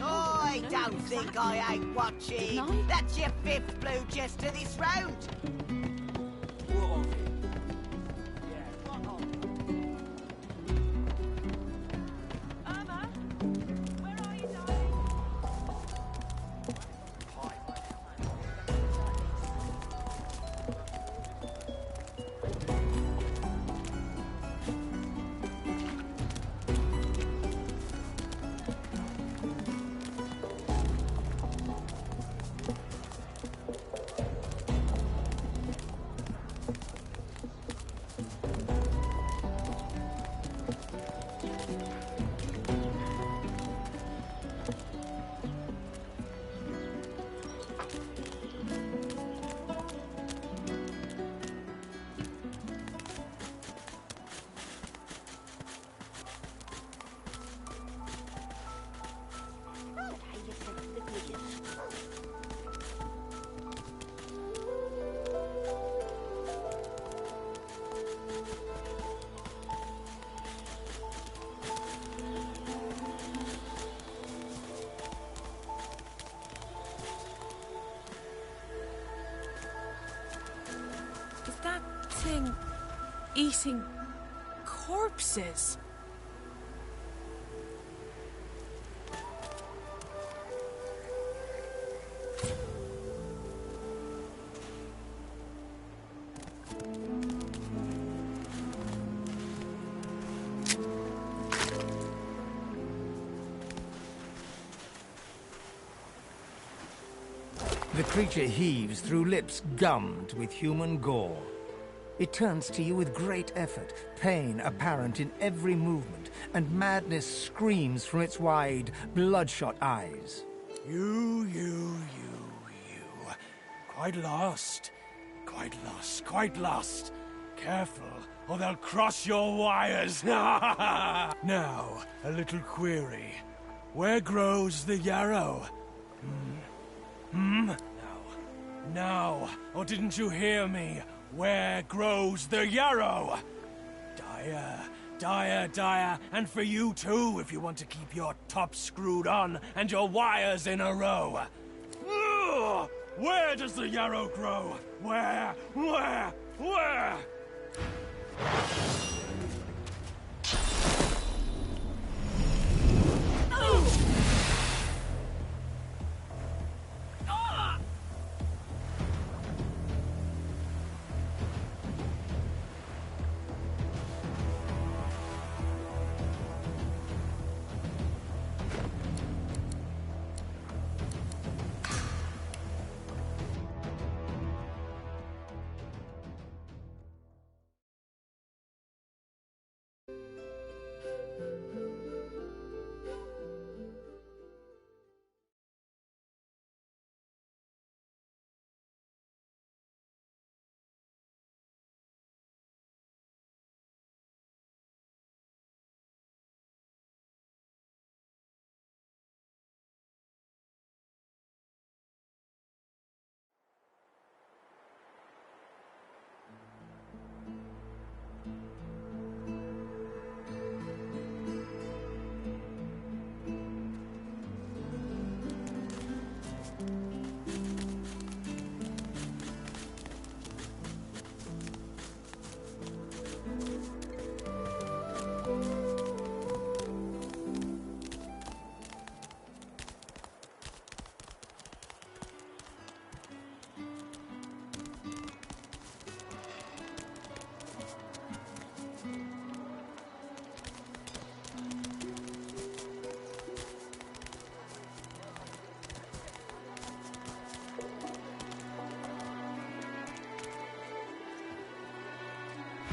I don't think I ain't watching. That's your 5th blue jester this round. eating corpses. The creature heaves through lips gummed with human gore. It turns to you with great effort, pain apparent in every movement, and madness screams from its wide, bloodshot eyes. You. Quite lost. Careful, or they'll cross your wires. Now, a little query. Where grows the yarrow? No. Or didn't you hear me? Where grows the yarrow? Dire, and for you too, if you want to keep your top screwed on and your wires in a row. Ugh! Where does the yarrow grow? Where?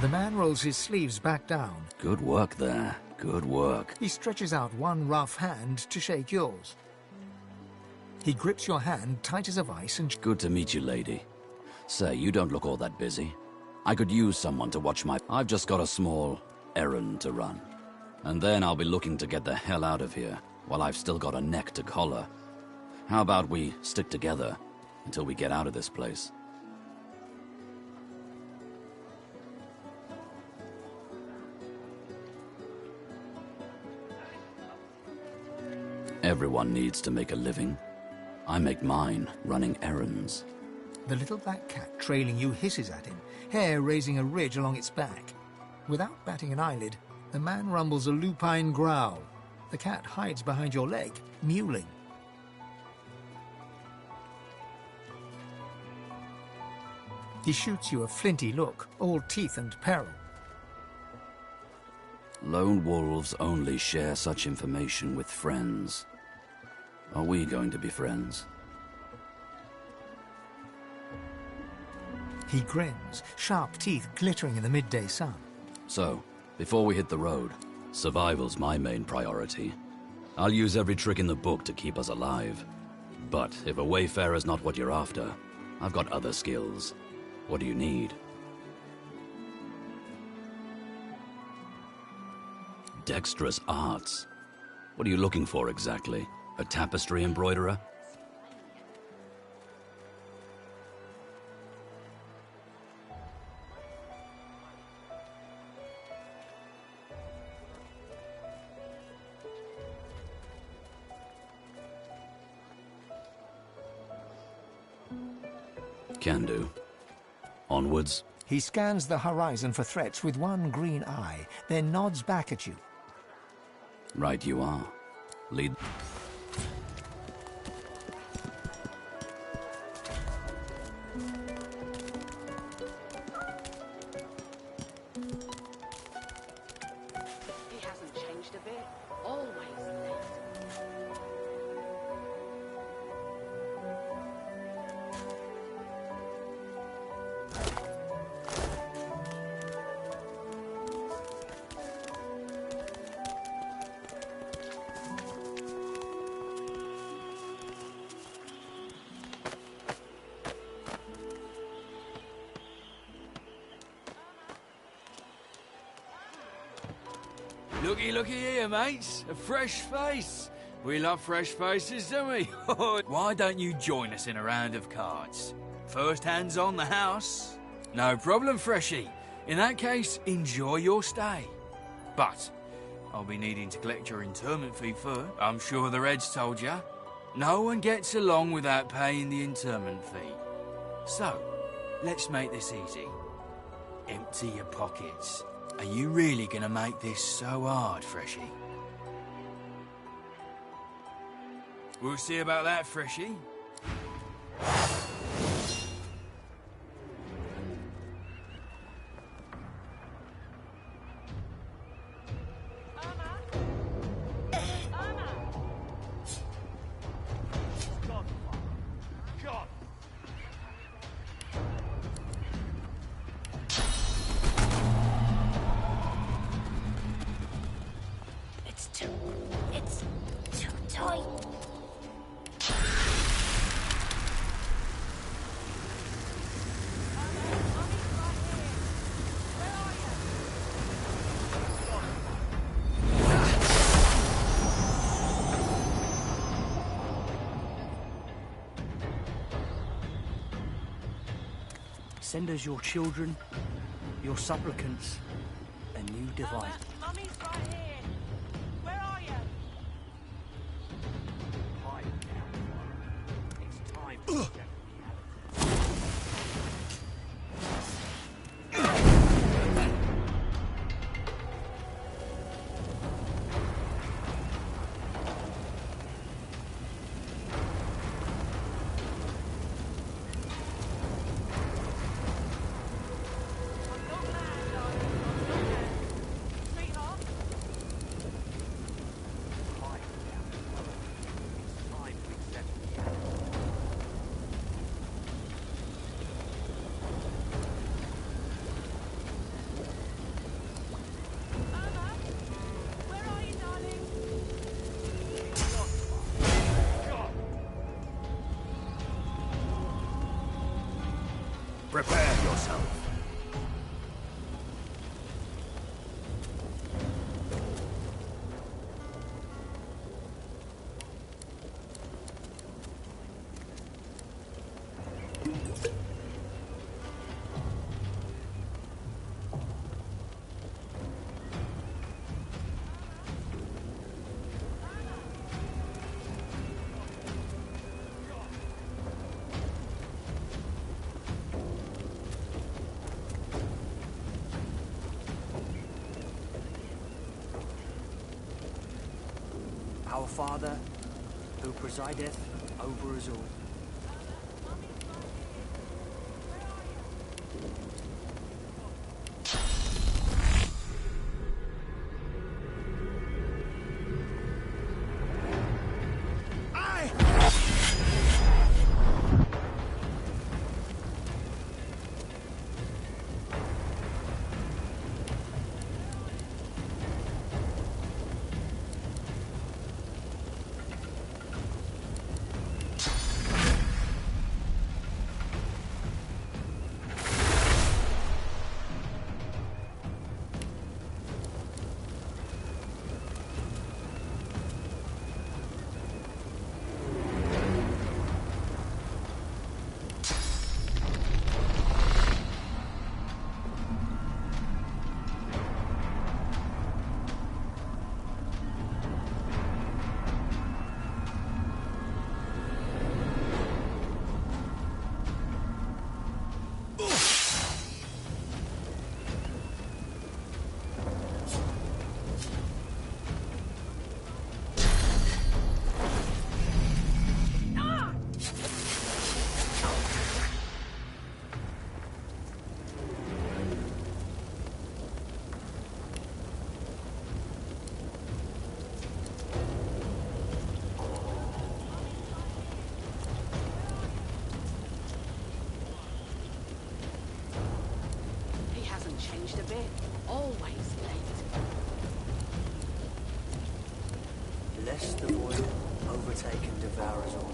The man rolls his sleeves back down. Good work there. Good work. He stretches out one rough hand to shake yours. He grips your hand tight as a vice and... Good to meet you, lady. Say, you don't look all that busy. I could use someone to watch my... I've just got a small errand to run. And then I'll be looking to get the hell out of here, while I've still got a neck to collar. How about we stick together until we get out of this place? Everyone needs to make a living. I make mine running errands. The little black cat trailing you hisses at him, hair raising a ridge along its back. Without batting an eyelid, the man rumbles a lupine growl. The cat hides behind your leg, mewling. He shoots you a flinty look, all teeth and peril. Lone wolves only share such information with friends. Are we going to be friends? He grins, sharp teeth glittering in the midday sun. So, before we hit the road, survival's my main priority. I'll use every trick in the book to keep us alive. But if a wayfarer's not what you're after, I've got other skills. What do you need? Dexterous arts. What are you looking for exactly? A tapestry embroiderer? Can do. Onwards. He scans the horizon for threats with one green eye, then nods back at you. Right you are. Lead... He hasn't changed a bit. Always late. Looky here, mates. A fresh face. We love fresh faces, don't we? Why don't you join us in a round of cards? First hands on the house. No problem, Freshie. In that case, enjoy your stay. But I'll be needing to collect your interment fee first. I'm sure the Reds told you. No one gets along without paying the interment fee. So, let's make this easy. Empty your pockets. Are you really gonna make this so hard, Freshie? We'll see about that, Freshie. It's too tight. Send us your children, your supplicants, and you divine. Mummy's right here. Where are you? Hide now. It's time to get Prepare yourself. Our Father, who presideth over us all. bit. Always late. Lest the void overtake and devour us all.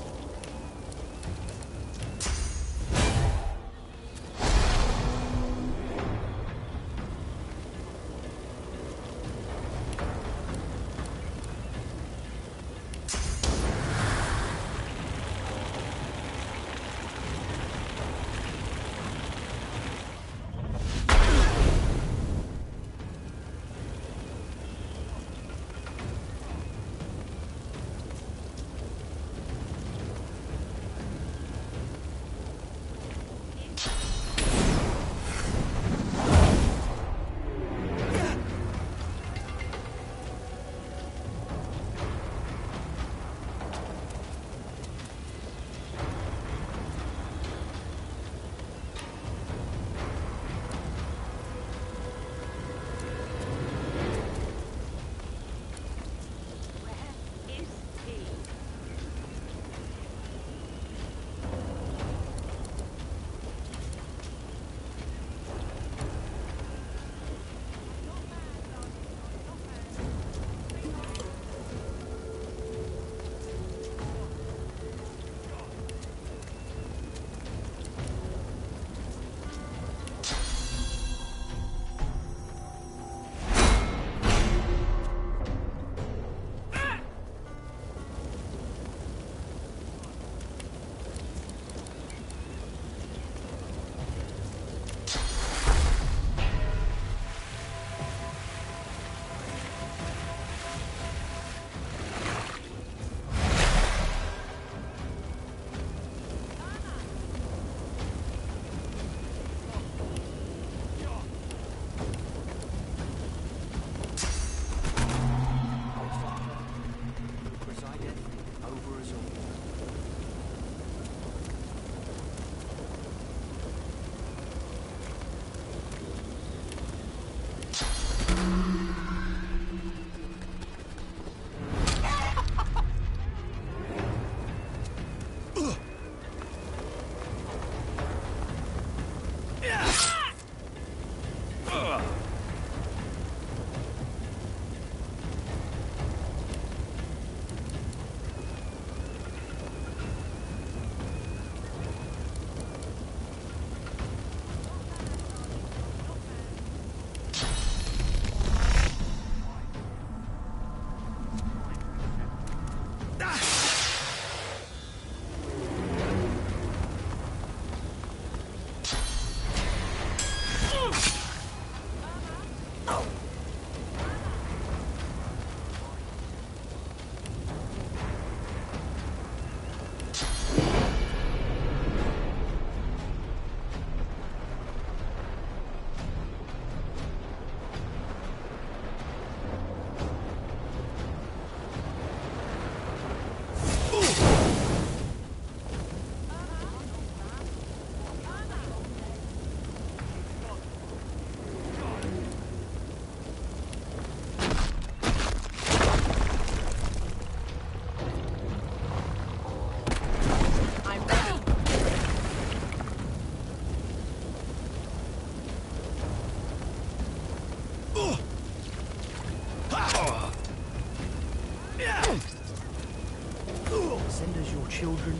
Send us your children,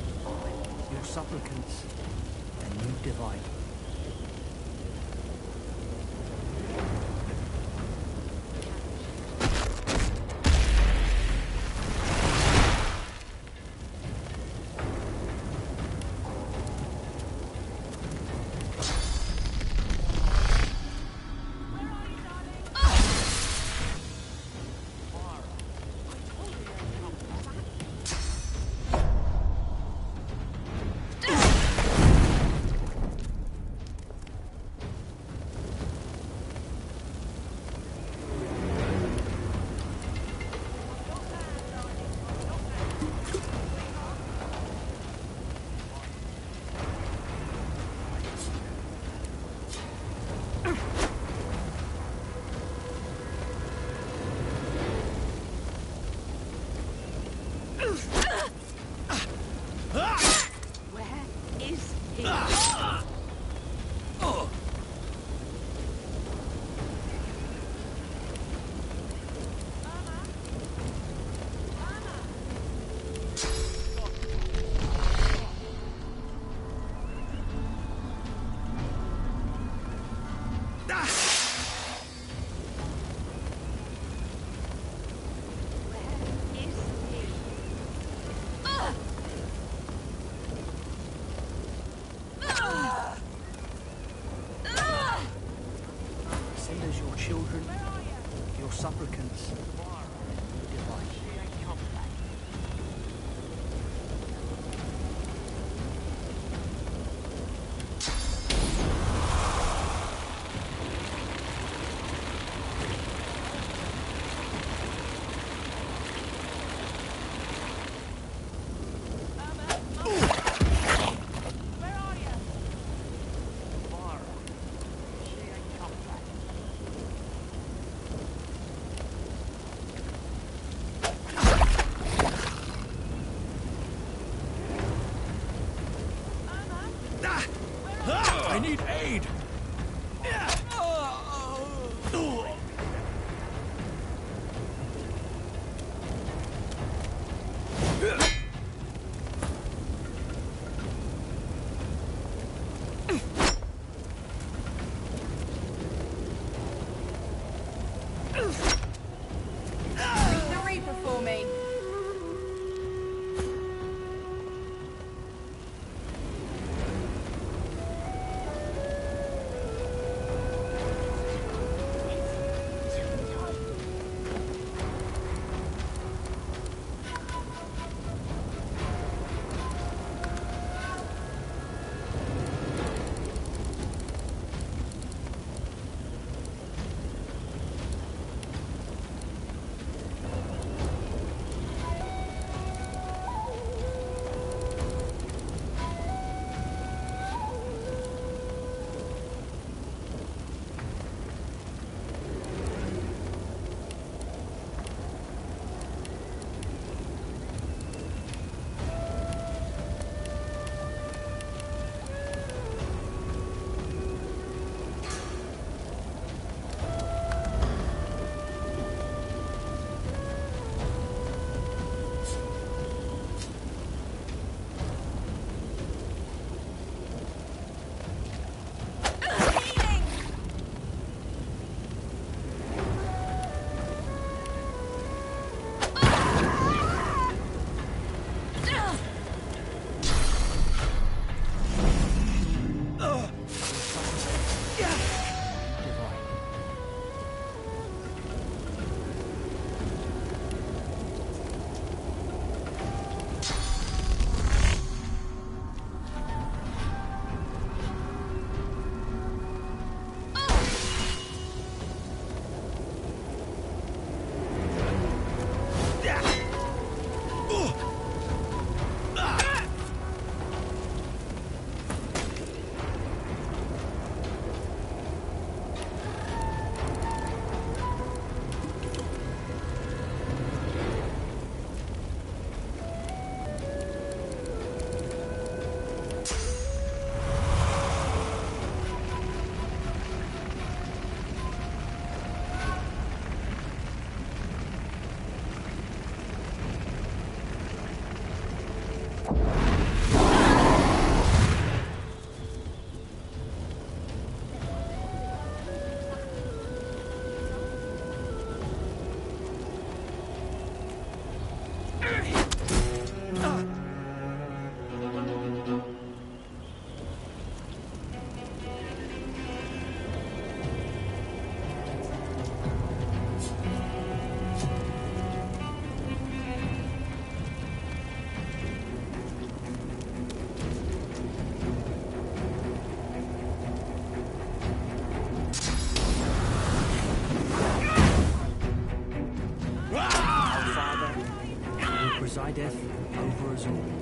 your supplicants, and you divide. I need aid! The Reaper for me. Presideth over us all.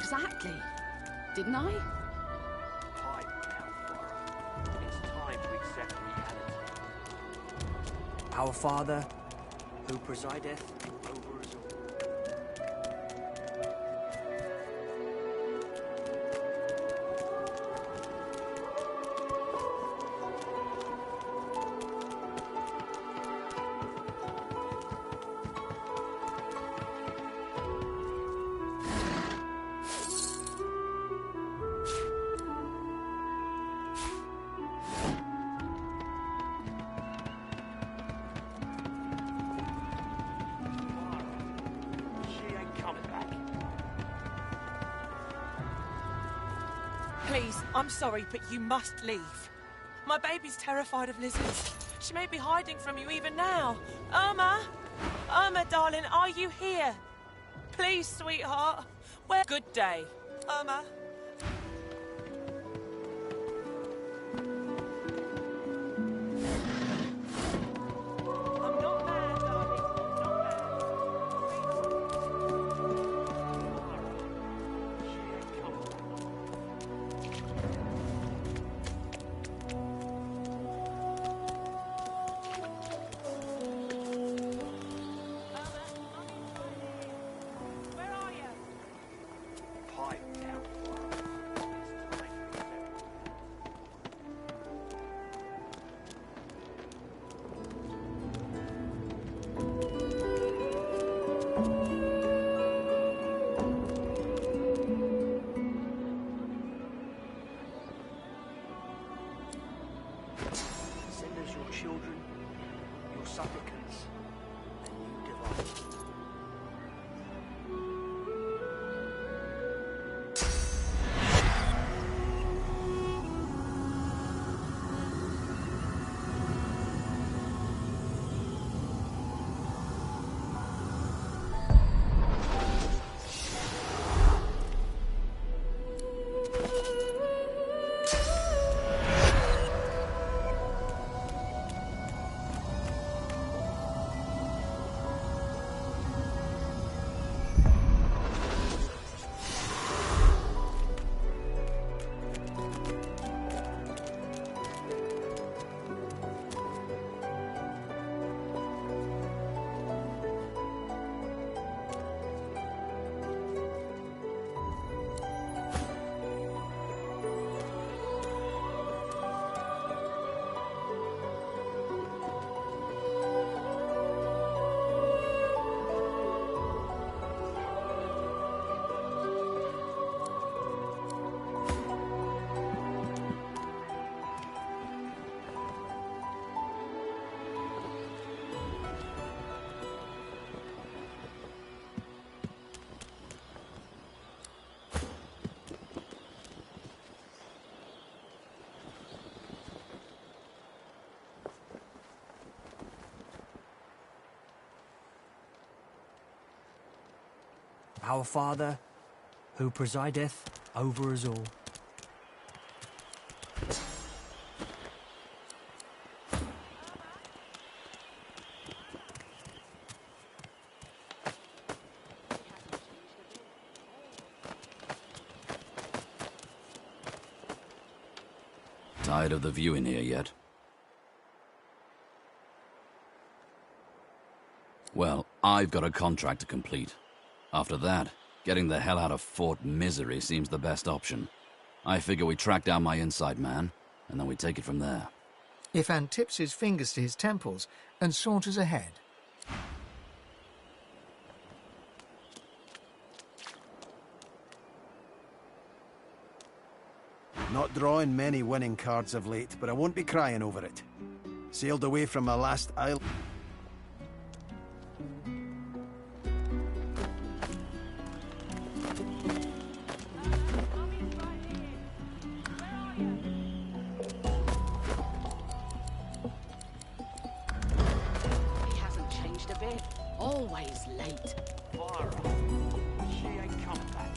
exactly. Didn't I? Pipe now, Farah. It's time to accept reality. Our Father, who presideth over us all. She ain't coming back. Please, I'm sorry, but you must leave. My baby's terrified of lizards. She may be hiding from you even now. Irma! Irma, darling, are you here? Please, sweetheart. Where? Good day. Irma? Pipe now, Farah. It's time to accept. Send us your children, your supplicants, and you divine. Our Father, who presideth over us all. Tired of the view in here yet? Well, I've got a contract to complete. After that, getting the hell out of Fort Misery seems the best option. I figure we track down my inside man, and then we take it from there. Ifan tips his fingers to his temples and saunters ahead. Not drawing many winning cards of late, but I won't be crying over it. Sailed away from my last isle. He hasn't changed a bit. Always late. Farah, she ain't coming back.